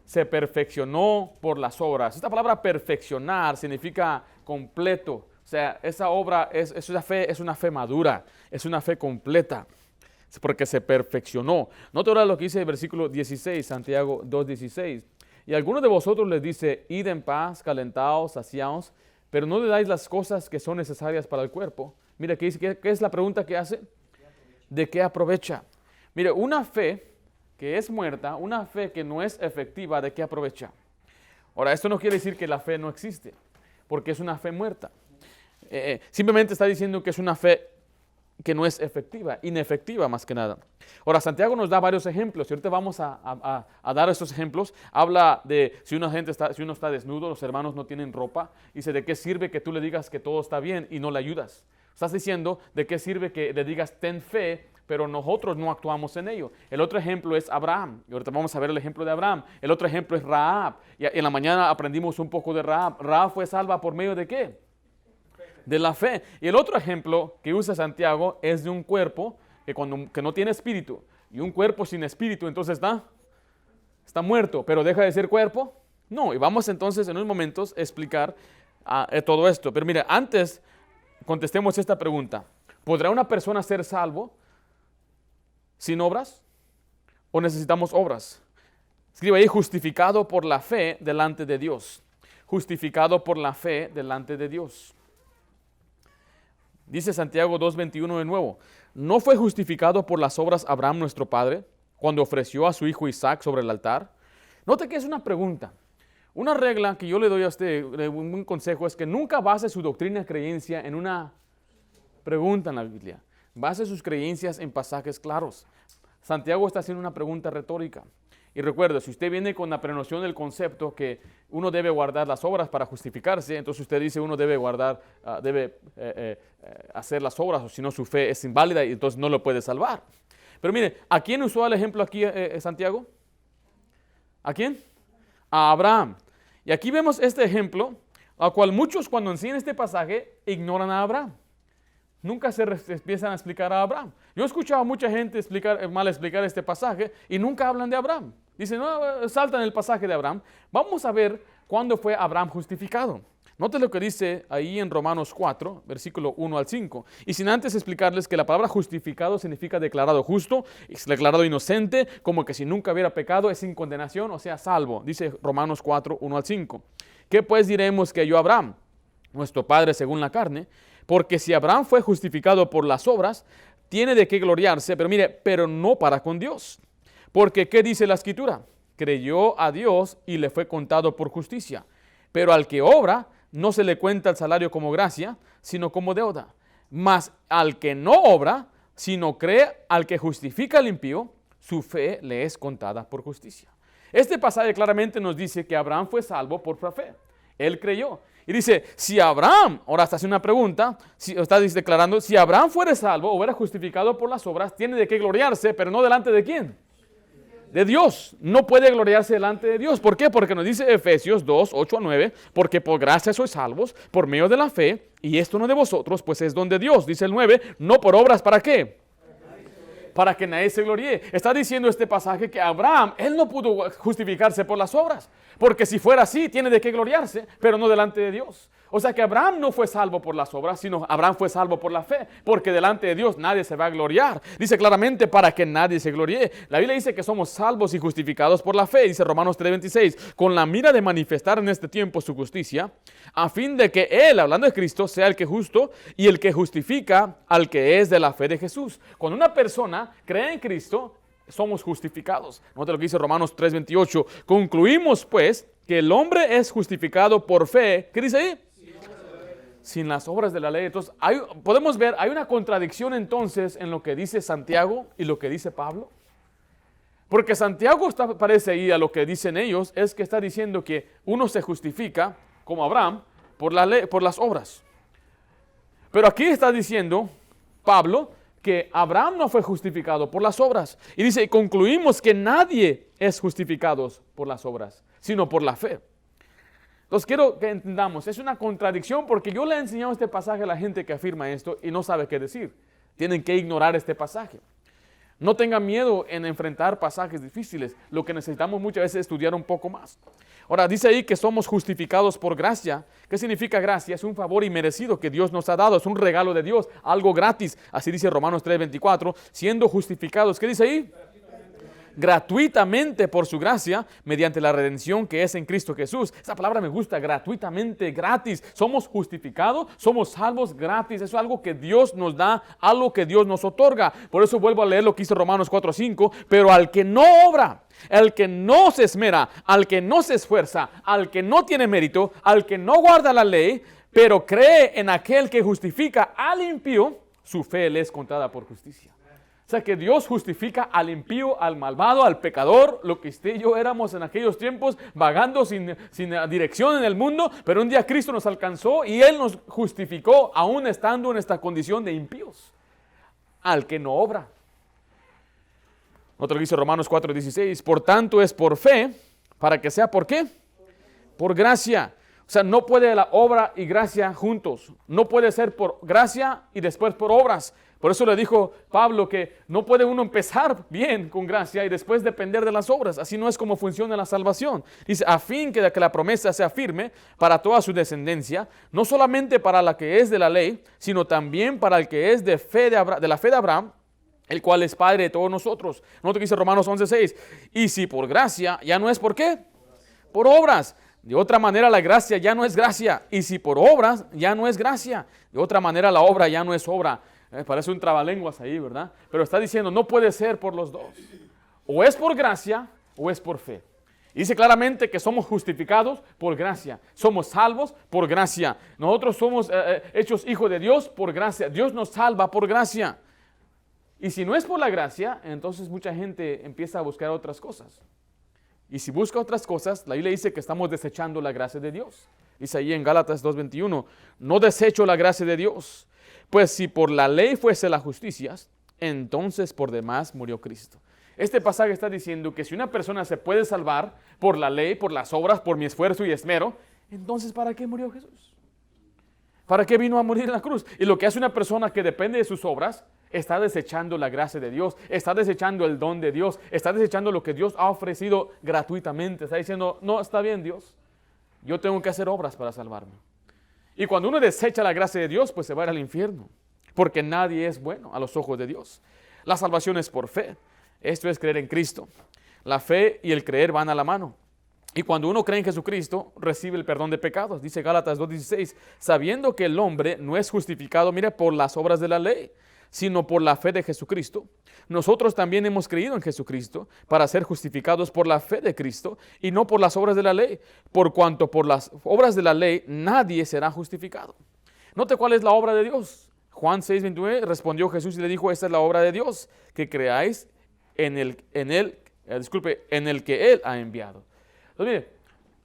Se perfeccionó por las obras. Esta palabra perfeccionar significa completo. O sea, esa obra, esa fe es una fe madura, es una fe completa, porque se perfeccionó. Nota ahora lo que dice el versículo 16, Santiago 2:16. Y algunos de vosotros les dice, id en paz, calentaos, saciaos, pero no le dais las cosas que son necesarias para el cuerpo. Mira, ¿qué es la pregunta que hace? ¿De qué aprovecha? Mire, una fe que es muerta, una fe que no es efectiva, ¿de qué aprovecha? Ahora, esto no quiere decir que la fe no existe, porque es una fe muerta. Simplemente está diciendo que es una fe que no es efectiva, inefectiva más que nada. Ahora, Santiago nos da varios ejemplos, y ahorita vamos a dar estos ejemplos. Habla de si uno está desnudo, los hermanos no tienen ropa, dice, ¿de qué sirve que tú le digas que todo está bien y no le ayudas? Estás diciendo, ¿de qué sirve que le digas ten fe, pero nosotros no actuamos en ello? El otro ejemplo es Abraham, y ahorita vamos a ver el ejemplo de Abraham. El otro ejemplo es Rahab, y en la mañana aprendimos un poco de Rahab. Rahab fue salva por medio de ¿qué? De la fe. Y el otro ejemplo que usa Santiago es de un cuerpo que no tiene espíritu. Y un cuerpo sin espíritu, entonces está muerto, pero deja de ser cuerpo. No, y vamos entonces en unos momentos a explicar todo esto. Pero mira, antes contestemos esta pregunta. ¿Podrá una persona ser salvo sin obras? ¿O necesitamos obras? Escribe ahí, justificado por la fe delante de Dios. Justificado por la fe delante de Dios. Dice Santiago 2:21 de nuevo, ¿no fue justificado por las obras Abraham nuestro padre cuando ofreció a su hijo Isaac sobre el altar? Note que es una pregunta. Una regla que yo le doy a usted, un consejo, es que nunca base su doctrina y creencia en una pregunta en la Biblia. Base sus creencias en pasajes claros. Santiago está haciendo una pregunta retórica. Y recuerde, si usted viene con la prenoción del concepto que uno debe guardar las obras para justificarse, entonces usted dice uno debe hacer las obras, o si no su fe es inválida y entonces no lo puede salvar. Pero mire, ¿a quién usó el ejemplo aquí Santiago? ¿A quién? A Abraham. Y aquí vemos este ejemplo, al cual muchos cuando enseñan este pasaje ignoran a Abraham. Nunca se empiezan a explicar a Abraham. Yo he escuchado a mucha gente mal explicar este pasaje y nunca hablan de Abraham. Dicen, no, saltan el pasaje de Abraham. Vamos a ver cuándo fue Abraham justificado. Note lo que dice ahí en Romanos 4, versículo 1 al 5. Y sin antes explicarles que la palabra justificado significa declarado justo, es declarado inocente, como que si nunca hubiera pecado es sin condenación, o sea, salvo. Dice Romanos 4, 1 al 5. ¿Qué pues diremos que halló Abraham, nuestro padre según la carne? Porque si Abraham fue justificado por las obras, tiene de qué gloriarse, pero mire, pero no para con Dios. Porque ¿qué dice la Escritura? Creyó a Dios y le fue contado por justicia. Pero al que obra, no se le cuenta el salario como gracia, sino como deuda. Mas al que no obra, sino cree al que justifica al impío, su fe le es contada por justicia. Este pasaje claramente nos dice que Abraham fue salvo por fe. Él creyó. Y dice, si Abraham, ahora está haciendo una pregunta, está declarando, si Abraham fuera salvo o fuera justificado por las obras, tiene de qué gloriarse, pero no delante de quién. de Dios. No puede gloriarse delante de Dios. ¿Por qué? Porque nos dice Efesios 2, 8 a 9, porque por gracia sois salvos, por medio de la fe, y esto no de vosotros, pues es don de Dios. Dice el 9, no por obras, ¿para qué? Para que nadie se gloríe. Está diciendo este pasaje que Abraham, él no pudo justificarse por las obras, porque si fuera así, tiene de qué gloriarse, pero no delante de Dios. O sea que Abraham no fue salvo por las obras, sino Abraham fue salvo por la fe, porque delante de Dios nadie se va a gloriar. Dice claramente para que nadie se gloríe. La Biblia dice que somos salvos y justificados por la fe, dice Romanos 3:26, con la mira de manifestar en este tiempo su justicia, a fin de que Él, hablando de Cristo, sea el que justo y el que justifica al que es de la fe de Jesús. Cuando una persona cree en Cristo, somos justificados. Note lo que dice Romanos 3:28. Concluimos pues que el hombre es justificado por fe. ¿Qué dice ahí? Sin las obras de la ley. Entonces, podemos ver, hay una contradicción entonces en lo que dice Santiago y lo que dice Pablo. Porque Santiago parece ahí a lo que dicen ellos, es que está diciendo que uno se justifica, como Abraham, por la ley, por las obras. Pero aquí está diciendo Pablo que Abraham no fue justificado por las obras. Y dice, concluimos que nadie es justificado por las obras, sino por la fe. Entonces quiero que entendamos, es una contradicción porque yo le he enseñado este pasaje a la gente que afirma esto y no sabe qué decir. Tienen que ignorar este pasaje. No tengan miedo en enfrentar pasajes difíciles. Lo que necesitamos muchas veces es estudiar un poco más. Ahora, dice ahí que somos justificados por gracia. ¿Qué significa gracia? Es un favor inmerecido que Dios nos ha dado. Es un regalo de Dios, algo gratis. Así dice Romanos 3:24. Siendo justificados, ¿qué dice ahí? Gratuitamente por su gracia, mediante la redención que es en Cristo Jesús. Esa palabra me gusta, gratuitamente, gratis. Somos justificados, somos salvos gratis. Eso es algo que Dios nos da, algo que Dios nos otorga. Por eso vuelvo a leer lo que dice Romanos 4:5. Pero al que no obra, al que no se esmera, al que no se esfuerza, al que no tiene mérito, al que no guarda la ley, pero cree en aquel que justifica al impío, su fe le es contada por justicia. O sea que Dios justifica al impío, al malvado, al pecador, lo que usted y yo éramos en aquellos tiempos, vagando sin dirección en el mundo, pero un día Cristo nos alcanzó y Él nos justificó aún estando en esta condición de impíos, al que no obra. Otro que dice Romanos 4:16, por tanto es por fe, para que sea ¿por qué? Por gracia. O sea, no puede la obra y gracia juntos. No puede ser por gracia y después por obras. Por eso le dijo Pablo que no puede uno empezar bien con gracia y después depender de las obras. Así no es como funciona la salvación. Dice, a fin que la promesa sea firme para toda su descendencia, no solamente para la que es de la ley, sino también para el que es de la fe de Abraham, el cual es Padre de todos nosotros. Nota que dice Romanos 11:6. Y si por gracia, ya no es ¿por qué? Por obras. De otra manera la gracia ya no es gracia. Y si por obras, ya no es gracia. De otra manera la obra ya no es obra. Parece un trabalenguas ahí, ¿verdad? Pero está diciendo, no puede ser por los dos. O es por gracia o es por fe. Y dice claramente que somos justificados por gracia. Somos salvos por gracia. Nosotros somos hechos hijos de Dios por gracia. Dios nos salva por gracia. Y si no es por la gracia, entonces mucha gente empieza a buscar otras cosas. Y si busca otras cosas, la Biblia dice que estamos desechando la gracia de Dios. Dice ahí en Gálatas 2:21, no desecho la gracia de Dios, pues si por la ley fuese la justicia, entonces por demás murió Cristo. Este pasaje está diciendo que si una persona se puede salvar por la ley, por las obras, por mi esfuerzo y esmero, entonces ¿para qué murió Jesús? ¿Para qué vino a morir en la cruz? Y lo que hace una persona que depende de sus obras, está desechando la gracia de Dios, está desechando el don de Dios, está desechando lo que Dios ha ofrecido gratuitamente. Está diciendo, no, está bien Dios, yo tengo que hacer obras para salvarme. Y cuando uno desecha la gracia de Dios, pues se va a ir al infierno, porque nadie es bueno a los ojos de Dios. La salvación es por fe, esto es creer en Cristo. La fe y el creer van a la mano. Y cuando uno cree en Jesucristo, recibe el perdón de pecados. Dice Gálatas 2:16, sabiendo que el hombre no es justificado, mire, por las obras de la ley, sino por la fe de Jesucristo. Nosotros también hemos creído en Jesucristo para ser justificados por la fe de Cristo y no por las obras de la ley, por cuanto por las obras de la ley nadie será justificado. Note cuál es la obra de Dios. Juan 6:29 respondió Jesús y le dijo, esta es la obra de Dios, que creáis en el que Él ha enviado. Entonces, mire,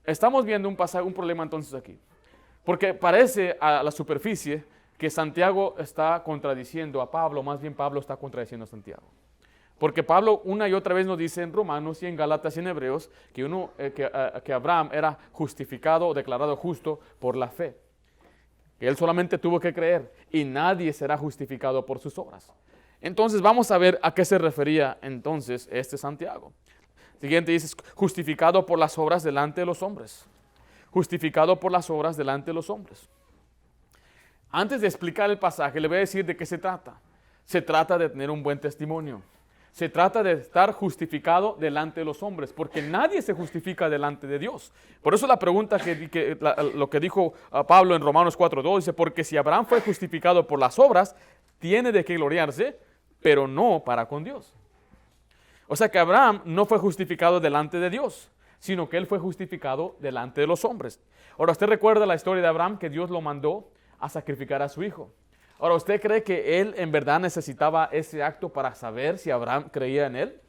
estamos viendo un problema entonces aquí, porque parece a la superficie que Santiago está contradiciendo a Pablo, más bien Pablo está contradiciendo a Santiago. Porque Pablo una y otra vez nos dice en Romanos y en Gálatas y en Hebreos que Abraham era justificado o declarado justo por la fe. Que él solamente tuvo que creer y nadie será justificado por sus obras. Entonces vamos a ver a qué se refería entonces este Santiago. Siguiente dice, justificado por las obras delante de los hombres. Justificado por las obras delante de los hombres. Antes de explicar el pasaje, le voy a decir de qué se trata. Se trata de tener un buen testimonio. Se trata de estar justificado delante de los hombres, porque nadie se justifica delante de Dios. Por eso la pregunta lo que dijo Pablo en Romanos 4:2, dice, porque si Abraham fue justificado por las obras, tiene de qué gloriarse, pero no para con Dios. O sea que Abraham no fue justificado delante de Dios, sino que él fue justificado delante de los hombres. Ahora, ¿usted recuerda la historia de Abraham, que Dios lo mandó a sacrificar a su hijo? Ahora, ¿usted cree que él en verdad necesitaba ese acto para saber si Abraham creía en él?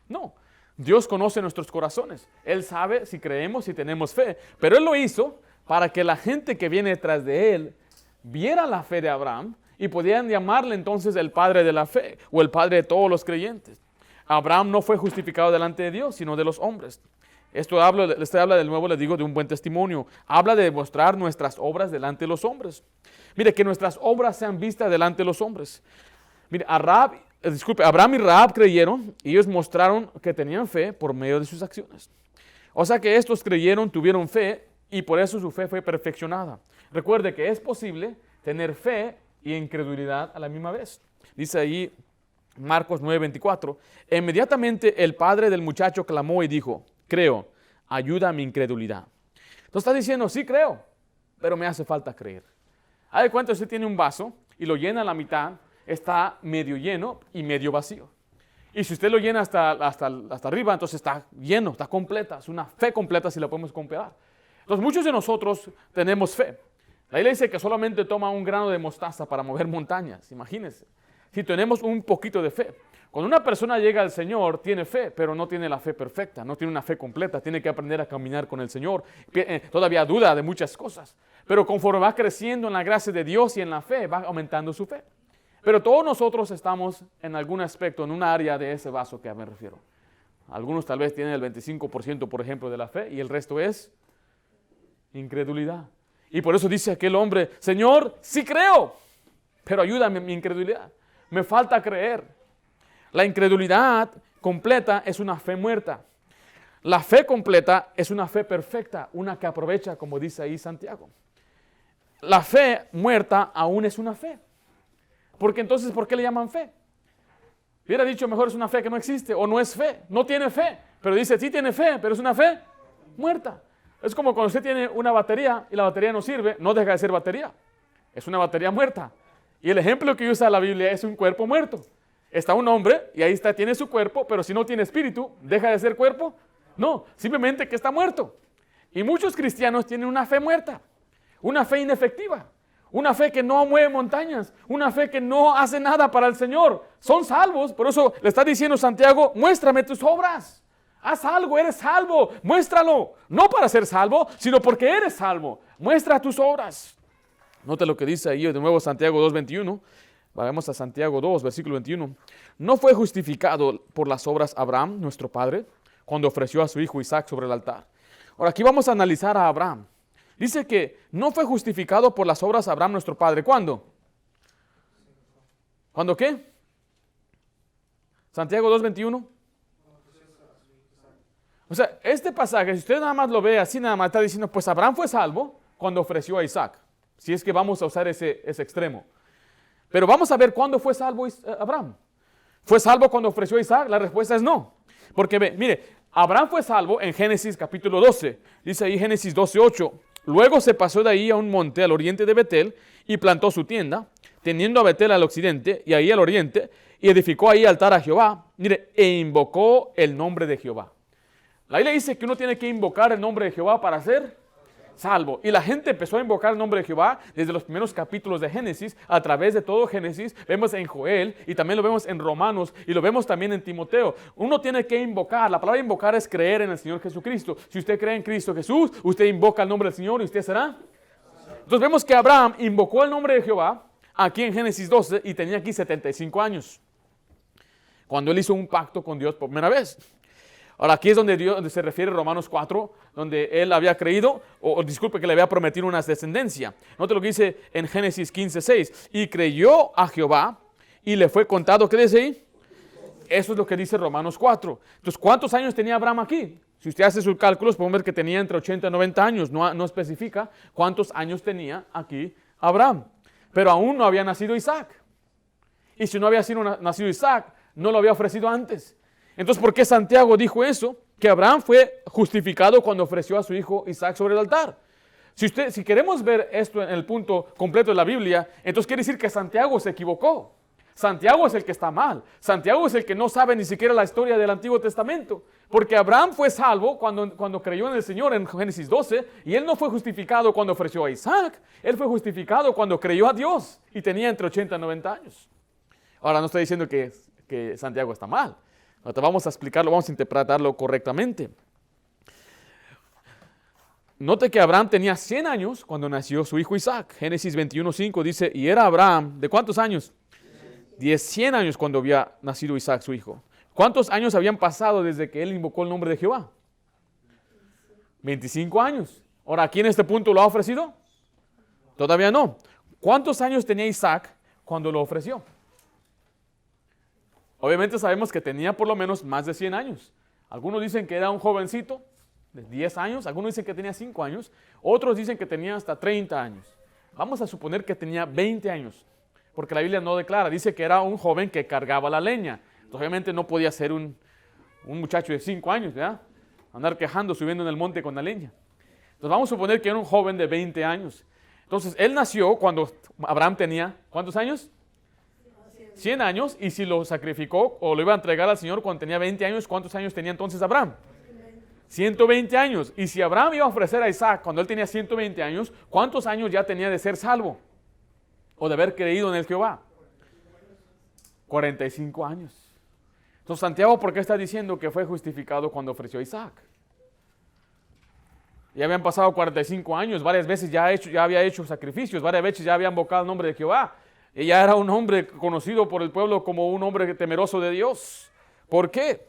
No. Dios conoce nuestros corazones. Él sabe si creemos, si tenemos fe. Pero él lo hizo para que la gente que viene detrás de él viera la fe de Abraham y podían llamarle entonces el padre de la fe o el padre de todos los creyentes. Abraham no fue justificado delante de Dios, sino de los hombres. Esto habla de nuevo, les digo, de un buen testimonio. Habla de demostrar nuestras obras delante de los hombres. Mire, que nuestras obras sean vistas delante de los hombres. Mire, Abraham y Rahab creyeron y ellos mostraron que tenían fe por medio de sus acciones. O sea que estos creyeron, tuvieron fe y por eso su fe fue perfeccionada. Recuerde que es posible tener fe y incredulidad a la misma vez. Dice ahí Marcos 9:24, inmediatamente el padre del muchacho clamó y dijo, creo, ayuda a mi incredulidad. Entonces está diciendo, sí creo, pero me hace falta creer. Haz de cuenta, usted tiene un vaso y lo llena a la mitad, está medio lleno y medio vacío. Y si usted lo llena hasta arriba, entonces está lleno, está completa. Es una fe completa si la podemos comparar. Entonces muchos de nosotros tenemos fe. La Biblia dice que solamente toma un grano de mostaza para mover montañas, imagínense. Si tenemos un poquito de fe. Cuando una persona llega al Señor, tiene fe, pero no tiene la fe perfecta, no tiene una fe completa, tiene que aprender a caminar con el Señor. Todavía duda de muchas cosas, pero conforme va creciendo en la gracia de Dios y en la fe, va aumentando su fe. Pero todos nosotros estamos en algún aspecto, en un área de ese vaso que me refiero. Algunos tal vez tienen el 25%, por ejemplo, de la fe, y el resto es incredulidad. Y por eso dice aquel hombre, Señor, sí creo, pero ayúdame en mi incredulidad. Me falta creer. La incredulidad completa es una fe muerta. La fe completa es una fe perfecta, una que aprovecha, como dice ahí Santiago. La fe muerta aún es una fe. Porque entonces, ¿por qué le llaman fe? Hubiera dicho mejor es una fe que no existe o no es fe, no tiene fe. Pero dice, sí tiene fe, pero es una fe muerta. Es como cuando usted tiene una batería y la batería no sirve, no deja de ser batería. Es una batería muerta. Y el ejemplo que usa la Biblia es un cuerpo muerto. Está un hombre y ahí está, tiene su cuerpo, pero si no tiene espíritu, ¿deja de ser cuerpo? No, simplemente que está muerto. Y muchos cristianos tienen una fe muerta, una fe inefectiva, una fe que no mueve montañas, una fe que no hace nada para el Señor. Son salvos, por eso le está diciendo Santiago, muéstrame tus obras. Haz algo, eres salvo, muéstralo. No para ser salvo, sino porque eres salvo. Muestra tus obras. Note lo que dice ahí de nuevo Santiago 2:21. Vamos a Santiago 2, versículo 21. ¿No fue justificado por las obras Abraham, nuestro padre, cuando ofreció a su hijo Isaac sobre el altar? Ahora aquí vamos a analizar a Abraham. Dice que no fue justificado por las obras Abraham, nuestro padre. ¿Cuándo? ¿Cuándo qué? Santiago 2:21. O sea, este pasaje, si usted nada más lo ve así, nada más está diciendo, pues Abraham fue salvo cuando ofreció a Isaac. Si es que vamos a usar ese extremo. Pero vamos a ver cuándo fue salvo Abraham. ¿Fue salvo cuando ofreció a Isaac? La respuesta es no. Porque mire, Abraham fue salvo en Génesis capítulo 12. Dice ahí Génesis 12:8. Luego se pasó de ahí a un monte al oriente de Betel y plantó su tienda, teniendo a Betel al occidente y ahí al oriente, y edificó ahí altar a Jehová. Mire, e invocó el nombre de Jehová. La Biblia dice que uno tiene que invocar el nombre de Jehová para ser salvo. Y la gente empezó a invocar el nombre de Jehová desde los primeros capítulos de Génesis, a través de todo Génesis. Vemos en Joel y también lo vemos en Romanos y lo vemos también en Timoteo. Uno tiene que invocar. La palabra invocar es creer en el Señor Jesucristo. Si usted cree en Cristo Jesús, usted invoca el nombre del Señor y usted será. Entonces vemos que Abraham invocó el nombre de Jehová aquí en Génesis 12 y tenía aquí 75 años. cuando él hizo un pacto con Dios por primera vez. Ahora, aquí es donde se refiere Romanos 4, donde él había creído, o disculpe, que le había prometido una descendencia. Note lo que dice en Génesis 15:6. Y creyó a Jehová y le fue contado. ¿Qué dice ahí? Eso es lo que dice Romanos 4. Entonces, ¿cuántos años tenía Abraham aquí? Si usted hace sus cálculos, podemos ver que tenía entre 80 y 90 años. No especifica cuántos años tenía aquí Abraham. Pero aún no había nacido Isaac. Y si no había nacido Isaac, no lo había ofrecido antes. Entonces, ¿por qué Santiago dijo eso? Que Abraham fue justificado cuando ofreció a su hijo Isaac sobre el altar. Si queremos ver esto en el punto completo de la Biblia, entonces quiere decir que Santiago se equivocó. Santiago es el que está mal. Santiago es el que no sabe ni siquiera la historia del Antiguo Testamento. Porque Abraham fue salvo cuando creyó en el Señor en Génesis 12, y él no fue justificado cuando ofreció a Isaac. Él fue justificado cuando creyó a Dios y tenía entre 80 y 90 años. Ahora, no estoy diciendo que Santiago está mal. Vamos a explicarlo, vamos a interpretarlo correctamente. Note que Abraham tenía 100 años cuando nació su hijo Isaac. Génesis 21:5 dice, y era Abraham, ¿de cuántos años? 100 años cuando había nacido Isaac, su hijo. ¿Cuántos años habían pasado desde que él invocó el nombre de Jehová? 25 años. Ahora, ¿aquí en este punto lo ha ofrecido? Todavía no. ¿Cuántos años tenía Isaac cuando lo ofreció? Obviamente sabemos que tenía por lo menos más de 100 años. Algunos dicen que era un jovencito de 10 años, algunos dicen que tenía 5 años, otros dicen que tenía hasta 30 años. Vamos a suponer que tenía 20 años, porque la Biblia no declara, dice que era un joven que cargaba la leña. Entonces, obviamente no podía ser un muchacho de 5 años, ¿verdad? Andar quejando, subiendo en el monte con la leña. Entonces vamos a suponer que era un joven de 20 años. Entonces él nació cuando Abraham tenía, ¿cuántos años? 100 años, y si lo sacrificó o lo iba a entregar al Señor cuando tenía 20 años, ¿cuántos años tenía entonces Abraham? 120 años. Y si Abraham iba a ofrecer a Isaac cuando él tenía 120 años, ¿cuántos años ya tenía de ser salvo? O de haber creído en el Jehová. 45 años. Entonces, Santiago, ¿por qué está diciendo que fue justificado cuando ofreció a Isaac? Ya habían pasado 45 años, varias veces ya había hecho sacrificios, varias veces ya había invocado el nombre de Jehová. Ella era un hombre conocido por el pueblo como un hombre temeroso de Dios. ¿Por qué?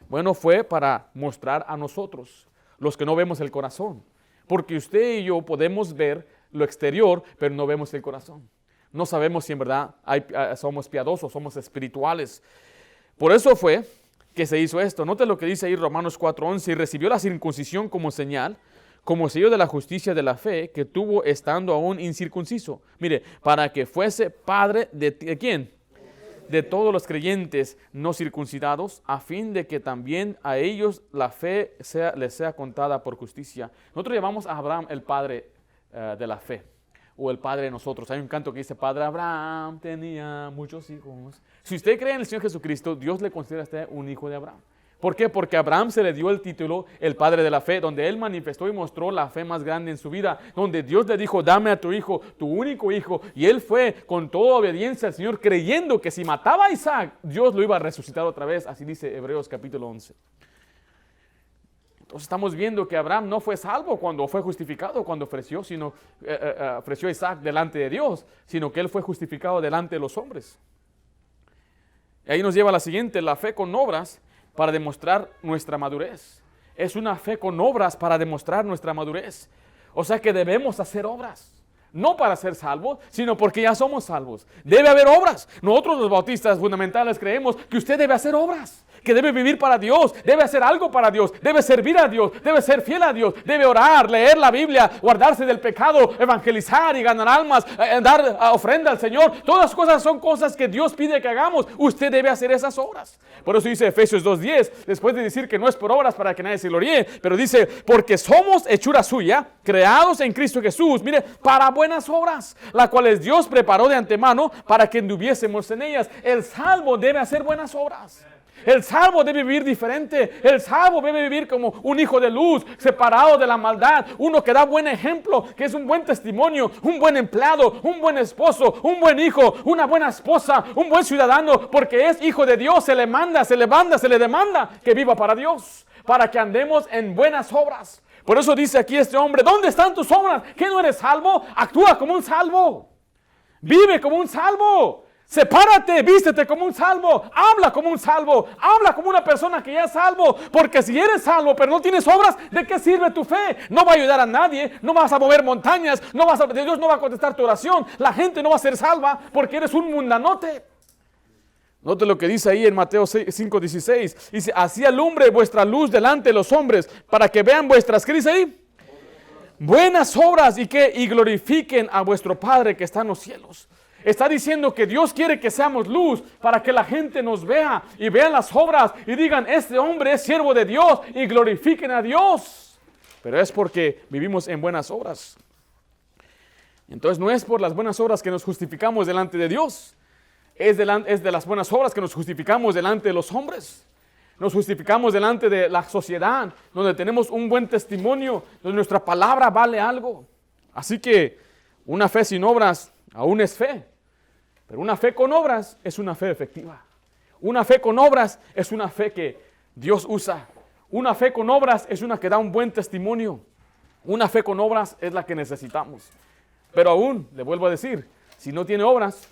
Bueno, fue para mostrar a nosotros, los que no vemos el corazón. Porque usted y yo podemos ver lo exterior, pero no vemos el corazón. No sabemos si en verdad somos piadosos, somos espirituales. Por eso fue que se hizo esto. Note lo que dice ahí Romanos 4:11. Y recibió la circuncisión como señal, como sello de la justicia de la fe que tuvo estando aún incircunciso. Mire, para que fuese padre ¿de quién? De todos los creyentes no circuncidados, a fin de que también a ellos la fe les sea contada por justicia. Nosotros llamamos a Abraham el padre de la fe, o el padre de nosotros. Hay un canto que dice, Padre Abraham tenía muchos hijos. Si usted cree en el Señor Jesucristo, Dios le considera a usted un hijo de Abraham. ¿Por qué? Porque a Abraham se le dio el título, el padre de la fe, donde él manifestó y mostró la fe más grande en su vida, donde Dios le dijo, dame a tu hijo, tu único hijo, y él fue con toda obediencia al Señor, creyendo que si mataba a Isaac, Dios lo iba a resucitar otra vez, así dice Hebreos capítulo 11. Entonces estamos viendo que Abraham no fue salvo cuando fue justificado, cuando ofreció a Isaac delante de Dios, sino que él fue justificado delante de los hombres. Y ahí nos lleva a la siguiente, la fe con obras, para demostrar nuestra madurez. Es una fe con obras para demostrar nuestra madurez. O sea que debemos hacer obras. No para ser salvos, sino porque ya somos salvos. Debe haber obras. Nosotros los bautistas fundamentales creemos que usted debe hacer obras. Que debe vivir para Dios, debe hacer algo para Dios, debe servir a Dios, debe ser fiel a Dios, debe orar, leer la Biblia, guardarse del pecado, evangelizar y ganar almas, dar ofrenda al Señor. Todas las cosas son cosas que Dios pide que hagamos. Usted debe hacer esas obras. Por eso dice Efesios 2:10, después de decir que no es por obras para que nadie se gloríe, pero dice, porque somos hechura suya, creados en Cristo Jesús, mire, para buenas obras, las cuales Dios preparó de antemano para que anduviésemos en ellas. El salvo debe hacer buenas obras. El salvo debe vivir diferente. El salvo debe vivir como un hijo de luz, separado de la maldad. Uno que da buen ejemplo, que es un buen testimonio, un buen empleado, un buen esposo, un buen hijo, una buena esposa, un buen ciudadano, porque es hijo de Dios. Se le manda, se le manda, se le demanda que viva para Dios, para que andemos en buenas obras. Por eso dice aquí este hombre, ¿dónde están tus obras? ¿Qué no eres salvo? Actúa como un salvo. Vive como un salvo. Sepárate, vístete como un salvo, habla como un salvo, habla como una persona que ya es salvo, porque si eres salvo pero no tienes obras, ¿de qué sirve tu fe? No va a ayudar a nadie, no vas a mover montañas, Dios no va a contestar tu oración, la gente no va a ser salva porque eres un mundanote. Note lo que dice ahí en Mateo 5:16, dice, así alumbre vuestra luz delante de los hombres, para que vean vuestras, ¿qué dice ahí? Buenas obras y glorifiquen a vuestro Padre que está en los cielos. Está diciendo que Dios quiere que seamos luz para que la gente nos vea y vean las obras y digan, este hombre es siervo de Dios, y glorifiquen a Dios. Pero es porque vivimos en buenas obras. Entonces no es por las buenas obras que nos justificamos delante de Dios. Es de las buenas obras que nos justificamos delante de los hombres. Nos justificamos delante de la sociedad, donde tenemos un buen testimonio, donde nuestra palabra vale algo. Así que una fe sin obras aún es fe. Pero una fe con obras es una fe efectiva. Una fe con obras es una fe que Dios usa. Una fe con obras es una que da un buen testimonio. Una fe con obras es la que necesitamos. Pero aún, le vuelvo a decir, si no tiene obras,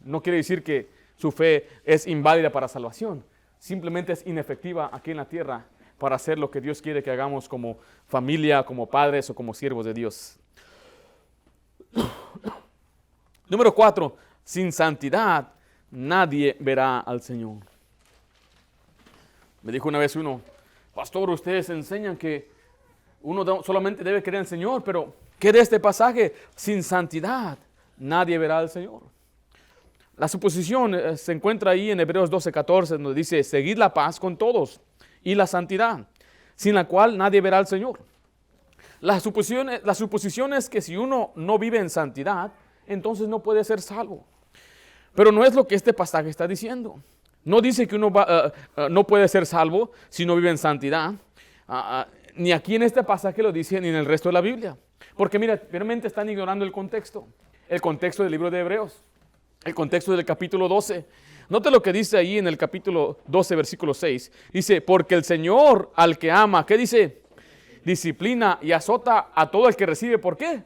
no quiere decir que su fe es inválida para salvación. Simplemente es inefectiva aquí en la tierra para hacer lo que Dios quiere que hagamos como familia, como padres o como siervos de Dios. Número 4. Sin santidad nadie verá al Señor. Me dijo una vez uno, pastor, ustedes enseñan que uno solamente debe creer en el Señor, pero ¿qué de este pasaje? Sin santidad nadie verá al Señor. La suposición se encuentra ahí en Hebreos 12:14, donde dice, seguid la paz con todos y la santidad, sin la cual nadie verá al Señor. La suposición es que si uno no vive en santidad, entonces no puede ser salvo. Pero no es lo que este pasaje está diciendo. No dice que uno no puede ser salvo si no vive en santidad. Ni aquí en este pasaje lo dice, ni en el resto de la Biblia. Porque mira, realmente están ignorando el contexto del libro de Hebreos, el contexto del capítulo 12. Note lo que dice ahí en el capítulo 12, versículo 6. Dice, porque el Señor al que ama, ¿qué dice? Disciplina y azota a todo el que recibe. ¿Por qué?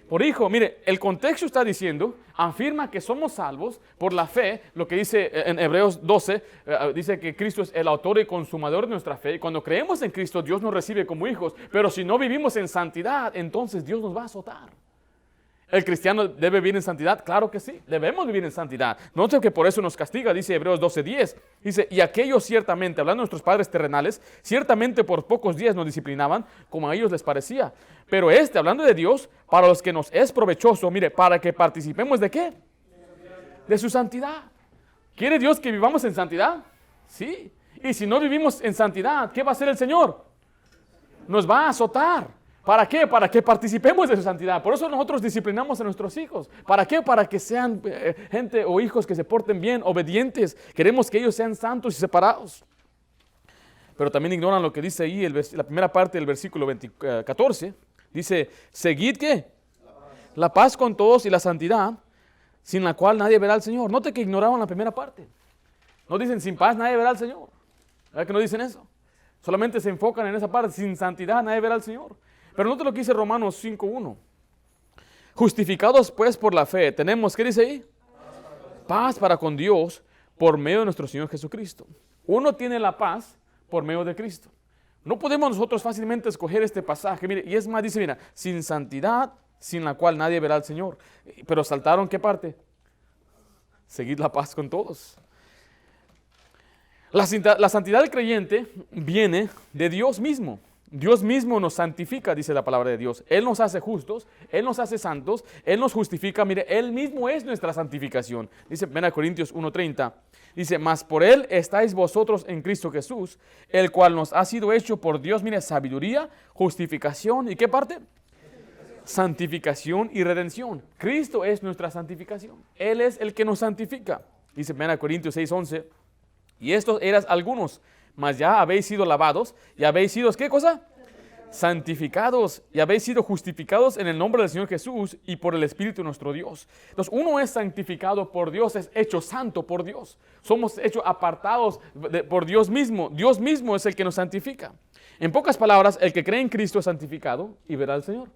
Por hijo. Mire, el contexto está diciendo, afirma que somos salvos por la fe. Lo que dice en Hebreos 12, dice que Cristo es el autor y consumador de nuestra fe. Y cuando creemos en Cristo, Dios nos recibe como hijos. Pero si no vivimos en santidad, entonces Dios nos va a azotar. ¿El cristiano debe vivir en santidad? Claro que sí, debemos vivir en santidad. No sé que por eso nos castiga, dice Hebreos 12:10. Dice, y aquellos ciertamente, hablando de nuestros padres terrenales, ciertamente por pocos días nos disciplinaban, como a ellos les parecía. Pero hablando de Dios, para los que nos es provechoso, mire, para que participemos ¿de qué? De su santidad. ¿Quiere Dios que vivamos en santidad? Sí. Y si no vivimos en santidad, ¿qué va a hacer el Señor? Nos va a azotar. ¿Para qué? Para que participemos de su santidad. Por eso nosotros disciplinamos a nuestros hijos. ¿Para qué? Para que sean gente o hijos que se porten bien, obedientes. Queremos que ellos sean santos y separados. Pero también ignoran lo que dice ahí la primera parte del versículo 14. Dice, seguid ¿qué? La paz con todos y la santidad, sin la cual nadie verá al Señor. Note que ignoraron la primera parte. No dicen, sin paz nadie verá al Señor. ¿Verdad que no dicen eso? Solamente se enfocan en esa parte, sin santidad nadie verá al Señor. Pero note lo que dice Romanos 5:1. Justificados pues por la fe, tenemos, ¿qué dice ahí? Paz para con Dios por medio de nuestro Señor Jesucristo. Uno tiene la paz por medio de Cristo. No podemos nosotros fácilmente escoger este pasaje. Mire, y es más, dice, mira, sin santidad, sin la cual nadie verá al Señor. Pero saltaron, ¿qué parte? Seguid la paz con todos. La santidad del creyente viene de Dios mismo. Dios mismo nos santifica, dice la palabra de Dios. Él nos hace justos, Él nos hace santos, Él nos justifica. Mire, Él mismo es nuestra santificación. Dice 1 Corintios 1:30. Dice, mas por Él estáis vosotros en Cristo Jesús, el cual nos ha sido hecho por Dios, mire, sabiduría, justificación, ¿y qué parte? Santificación y redención. Cristo es nuestra santificación. Él es el que nos santifica. Dice 1 Corintios 6:11. Y estos eras algunos, mas ya habéis sido lavados y habéis sido, ¿qué cosa? Santificados y habéis sido justificados en el nombre del Señor Jesús y por el Espíritu de nuestro Dios. Entonces uno es santificado por Dios, es hecho santo por Dios. Somos hechos apartados por Dios mismo. Dios mismo es el que nos santifica. En pocas palabras, el que cree en Cristo es santificado y verá al Señor.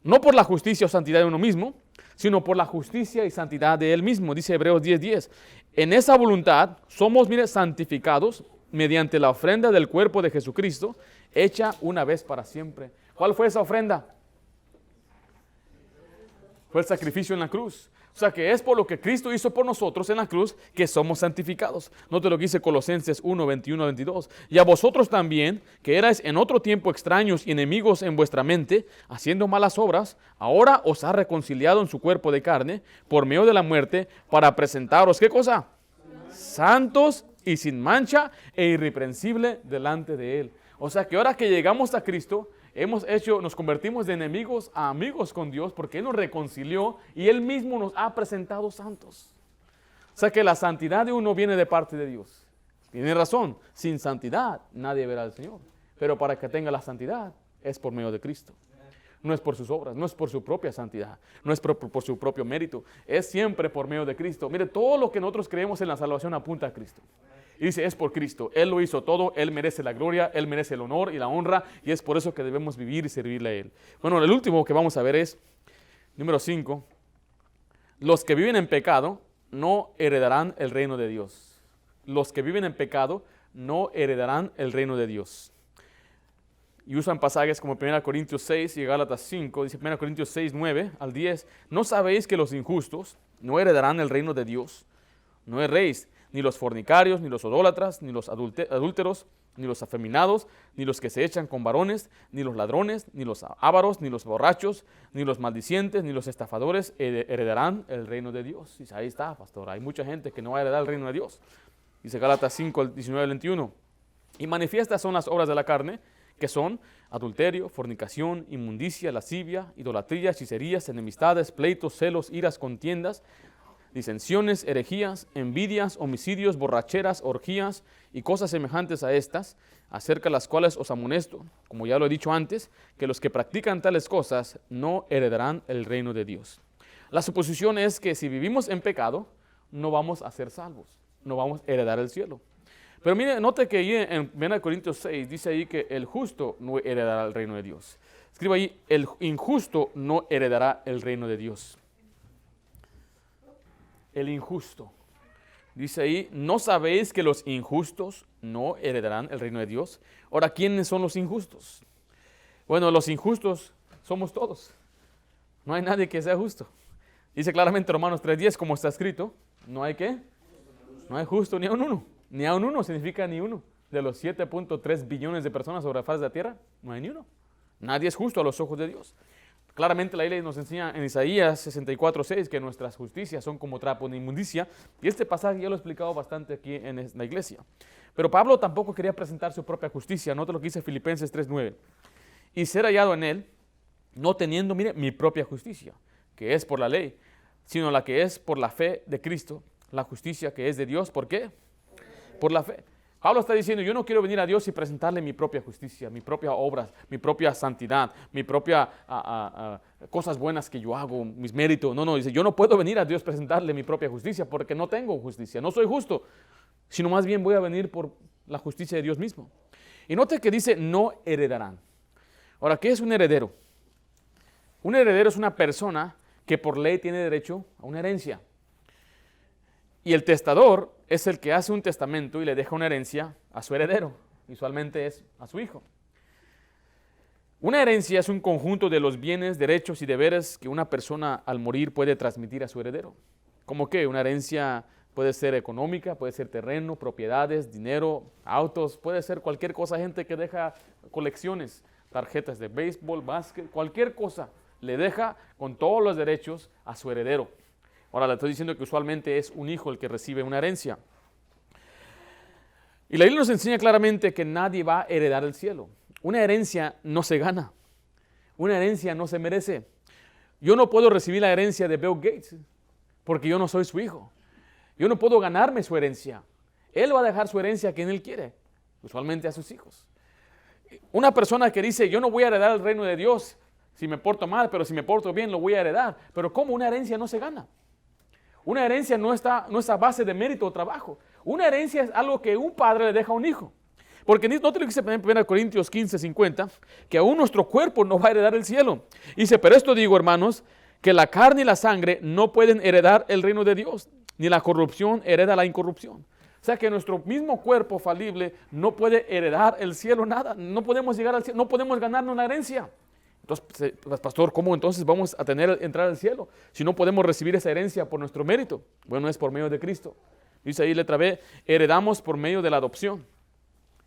No por la justicia o santidad de uno mismo, sino por la justicia y santidad de Él mismo. Dice Hebreos 10:10. En esa voluntad somos, mire, santificados mediante la ofrenda del cuerpo de Jesucristo, hecha una vez para siempre. ¿Cuál fue esa ofrenda? Fue el sacrificio en la cruz. O sea que es por lo que Cristo hizo por nosotros en la cruz que somos santificados. Note lo que dice Colosenses 1:21-22. Y a vosotros también, que erais en otro tiempo extraños y enemigos en vuestra mente, haciendo malas obras, ahora os ha reconciliado en su cuerpo de carne, por medio de la muerte, para presentaros, ¿qué cosa? Santos y sin mancha e irreprensible delante de Él. O sea que ahora que llegamos a Cristo, nos convertimos de enemigos a amigos con Dios porque Él nos reconcilió y Él mismo nos ha presentado santos. O sea que la santidad de uno viene de parte de Dios. Tiene razón, sin santidad nadie verá al Señor. Pero para que tenga la santidad es por medio de Cristo. No es por sus obras, no es por su propia santidad, no es por su propio mérito. Es siempre por medio de Cristo. Mire, todo lo que nosotros creemos en la salvación apunta a Cristo. Y dice, es por Cristo. Él lo hizo todo, Él merece la gloria, Él merece el honor y la honra, y es por eso que debemos vivir y servirle a Él. Bueno, el último que vamos a ver es, número 5, los que viven en pecado no heredarán el reino de Dios. Los que viven en pecado no heredarán el reino de Dios. Y usan pasajes como 1 Corintios 6 y Gálatas 5, dice 1 Corintios 6, 9-10, ¿no sabéis que los injustos no heredarán el reino de Dios? No erréis, ni los fornicarios, ni los idólatras, ni los adúlteros, ni los afeminados, ni los que se echan con varones, ni los ladrones, ni los ávaros, ni los borrachos, ni los maldicientes, ni los estafadores heredarán el reino de Dios. Dice, ahí está, pastor, hay mucha gente que no va a heredar el reino de Dios. Dice Gálatas 5, 19-21. Y manifiestas son las obras de la carne, que son adulterio, fornicación, inmundicia, lascivia, idolatría, hechicerías, enemistades, pleitos, celos, iras, contiendas, disensiones, herejías, envidias, homicidios, borracheras, orgías y cosas semejantes a estas, acerca de las cuales os amonesto, como ya lo he dicho antes, que los que practican tales cosas no heredarán el reino de Dios. La suposición es que si vivimos en pecado, no vamos a ser salvos, no vamos a heredar el cielo. Pero mire, note que ahí en 1 Corintios 6 dice ahí que el justo no heredará el reino de Dios. Escriba ahí, el injusto no heredará el reino de Dios. El injusto. Dice ahí, ¿no sabéis que los injustos no heredarán el reino de Dios? Ahora, ¿quiénes son los injustos? Bueno, los injustos somos todos. No hay nadie que sea justo. Dice claramente Romanos 3:10, como está escrito, ¿no hay qué? No hay justo ni a un uno. Ni a un uno significa ni uno. De los 7.3 billones de personas sobre la faz de la tierra, no hay ni uno. Nadie es justo a los ojos de Dios. Claramente la Biblia nos enseña en Isaías 64:6 que nuestras justicias son como trapo de inmundicia. Y este pasaje ya lo he explicado bastante aquí en la iglesia. Pero Pablo tampoco quería presentar su propia justicia. Nota lo que dice Filipenses 3:9. Y ser hallado en él, no teniendo, mire, mi propia justicia, que es por la ley, sino la que es por la fe de Cristo, la justicia que es de Dios. ¿Por qué? Por la fe. Pablo está diciendo, yo no quiero venir a Dios y presentarle mi propia justicia, mi propia obra, mi propia santidad, mi propia cosas buenas que yo hago, mis méritos. No, dice, yo no puedo venir a Dios presentarle mi propia justicia porque no tengo justicia, no soy justo, sino más bien voy a venir por la justicia de Dios mismo. Y note que dice, no heredarán. Ahora, ¿qué es un heredero? Un heredero es una persona que por ley tiene derecho a una herencia. Y el testador es el que hace un testamento y le deja una herencia a su heredero. Usualmente es a su hijo. Una herencia es un conjunto de los bienes, derechos y deberes que una persona al morir puede transmitir a su heredero. ¿Cómo qué? Una herencia puede ser económica, puede ser terreno, propiedades, dinero, autos, puede ser cualquier cosa. Gente que deja colecciones, tarjetas de béisbol, básquet, cualquier cosa le deja con todos los derechos a su heredero. Ahora le estoy diciendo que usualmente es un hijo el que recibe una herencia. Y la Biblia nos enseña claramente que nadie va a heredar el cielo. Una herencia no se gana. Una herencia no se merece. Yo no puedo recibir la herencia de Bill Gates porque yo no soy su hijo. Yo no puedo ganarme su herencia. Él va a dejar su herencia a quien él quiere, usualmente a sus hijos. Una persona que dice, yo no voy a heredar el reino de Dios si me porto mal, pero si me porto bien lo voy a heredar. Pero ¿cómo una herencia no se gana? Una herencia no está a base de mérito o trabajo. Una herencia es algo que un padre le deja a un hijo. Porque no te lo dice en 1 Corintios 15, 50, que aún nuestro cuerpo no va a heredar el cielo. Dice, pero esto digo, hermanos, que la carne y la sangre no pueden heredar el reino de Dios, ni la corrupción hereda la incorrupción. O sea que nuestro mismo cuerpo falible no puede heredar el cielo, nada. No podemos llegar al cielo, no podemos ganarnos una herencia. Entonces, pues, pastor, ¿cómo entonces vamos a entrar al cielo si no podemos recibir esa herencia por nuestro mérito? Bueno, es por medio de Cristo. Dice ahí letra B, heredamos por medio de la adopción.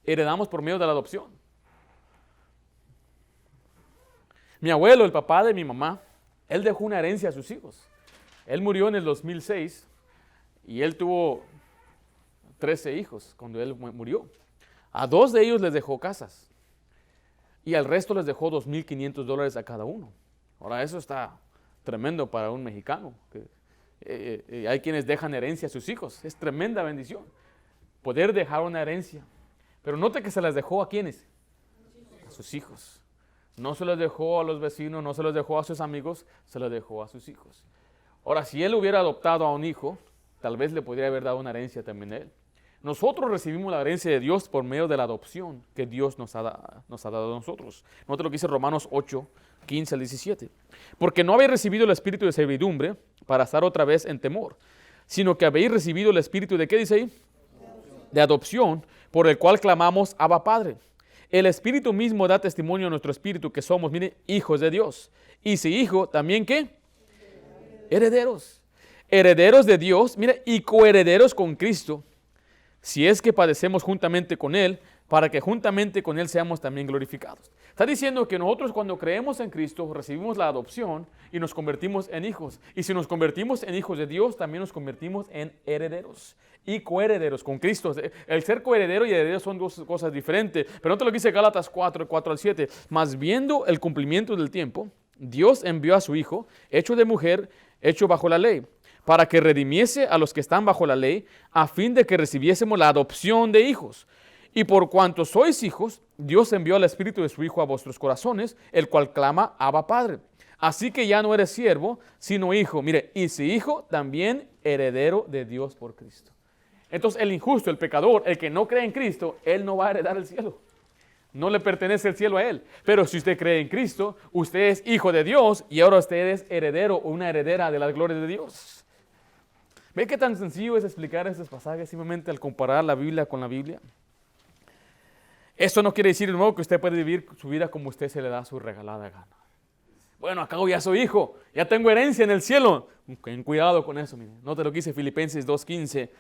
Heredamos por medio de la adopción. Mi abuelo, el papá de mi mamá, él dejó una herencia a sus hijos. Él murió en el 2006 y él tuvo 13 hijos cuando él murió. A 2 de ellos les dejó casas y al resto les dejó $2,500 a cada uno. Ahora eso está tremendo para un mexicano. Hay quienes dejan herencia a sus hijos. Es tremenda bendición poder dejar una herencia. Pero note que se las dejó ¿a quiénes? A sus hijos. No se los dejó a los vecinos, no se los dejó a sus amigos, se los dejó a sus hijos. Ahora, si él hubiera adoptado a un hijo, tal vez le podría haber dado una herencia también a él. Nosotros recibimos la herencia de Dios por medio de la adopción que Dios nos ha dado a nosotros. Note lo que dice Romanos 8, 15 al 17. Porque no habéis recibido el espíritu de servidumbre para estar otra vez en temor, sino que habéis recibido el espíritu de, ¿qué dice ahí? De adopción, por el cual clamamos, Abba Padre. El Espíritu mismo da testimonio a nuestro espíritu que somos, mire, hijos de Dios. Y si hijo, ¿también qué? Herederos. Herederos de Dios, mire, y coherederos con Cristo, si es que padecemos juntamente con Él, para que juntamente con Él seamos también glorificados. Está diciendo que nosotros cuando creemos en Cristo recibimos la adopción y nos convertimos en hijos. Y si nos convertimos en hijos de Dios, también nos convertimos en herederos y coherederos con Cristo. El ser coheredero y heredero son dos cosas diferentes. Pero note lo que dice Gálatas 4, 4 al 7. Mas viendo el cumplimiento del tiempo, Dios envió a su Hijo, hecho de mujer, hecho bajo la ley, para que redimiese a los que están bajo la ley, a fin de que recibiésemos la adopción de hijos. Y por cuanto sois hijos, Dios envió al Espíritu de su Hijo a vuestros corazones, el cual clama, Abba Padre. Así que ya no eres siervo, sino hijo. Mire, y si hijo, también heredero de Dios por Cristo. Entonces el injusto, el pecador, el que no cree en Cristo, él no va a heredar el cielo. No le pertenece el cielo a él. Pero si usted cree en Cristo, usted es hijo de Dios y ahora usted es heredero o una heredera de las glorias de Dios. ¿Ve qué tan sencillo es explicar estos pasajes simplemente al comparar la Biblia con la Biblia? Esto no quiere decir de nuevo que usted puede vivir su vida como usted se le da su regalada gana. Bueno, acabo ya soy hijo, ya tengo herencia en el cielo. Ten cuidado con eso, mire. Note lo que dice Filipenses 2:15.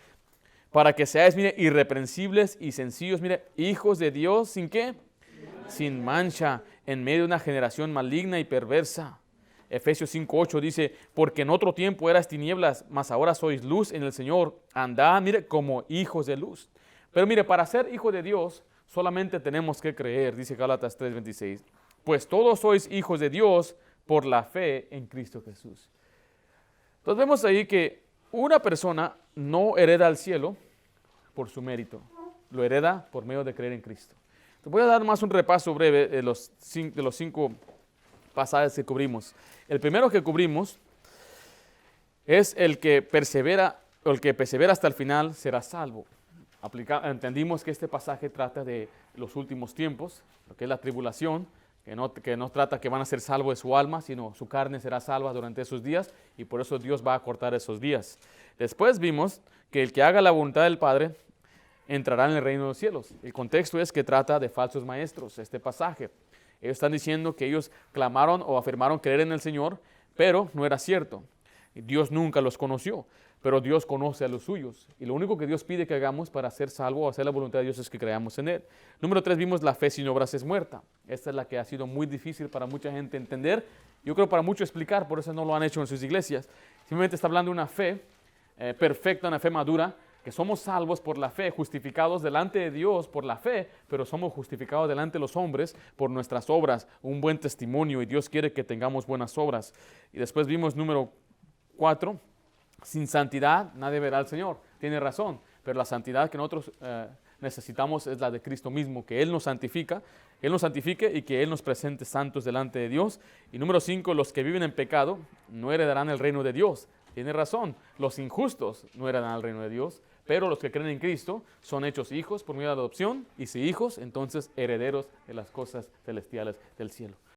Para que seáis, mire, irreprensibles y sencillos, mire, hijos de Dios, ¿sin qué? Sin mancha, en medio de una generación maligna y perversa. Efesios 5:8 dice, porque en otro tiempo eras tinieblas, mas ahora sois luz en el Señor. Andad, mire, como hijos de luz. Pero mire, para ser hijo de Dios, solamente tenemos que creer, dice Gálatas 3:26. Pues todos sois hijos de Dios por la fe en Cristo Jesús. Entonces vemos ahí que una persona no hereda el cielo por su mérito, lo hereda por medio de creer en Cristo. Te voy a dar más un repaso breve de los 5 pasajes que cubrimos. El primero que cubrimos es el que persevera hasta el final será salvo. Entendimos que este pasaje trata de los últimos tiempos, lo que es la tribulación, que no trata que van a ser salvos de su alma, sino su carne será salva durante esos días y por eso Dios va a cortar esos días. Después vimos que el que haga la voluntad del Padre entrará en el reino de los cielos. El contexto es que trata de falsos maestros, este pasaje. Ellos están diciendo que ellos clamaron o afirmaron creer en el Señor, pero no era cierto. Dios nunca los conoció, pero Dios conoce a los suyos. Y lo único que Dios pide que hagamos para ser salvo o hacer la voluntad de Dios es que creamos en Él. Número 3, vimos la fe sin obras es muerta. Esta es la que ha sido muy difícil para mucha gente entender. Yo creo para muchos explicar, por eso no lo han hecho en sus iglesias. Simplemente está hablando de una fe perfecta, una fe madura, que somos salvos por la fe, justificados delante de Dios por la fe, pero somos justificados delante de los hombres por nuestras obras, un buen testimonio, y Dios quiere que tengamos buenas obras. Y después vimos número 4, sin santidad nadie verá al Señor. Tiene razón, pero la santidad que nosotros necesitamos es la de Cristo mismo, que Él nos santifique y que Él nos presente santos delante de Dios. Y número 5, los que viven en pecado no heredarán el reino de Dios, tiene razón, los injustos no eran al reino de Dios, pero los que creen en Cristo son hechos hijos por medio de la adopción, y si hijos, entonces herederos de las cosas celestiales del cielo.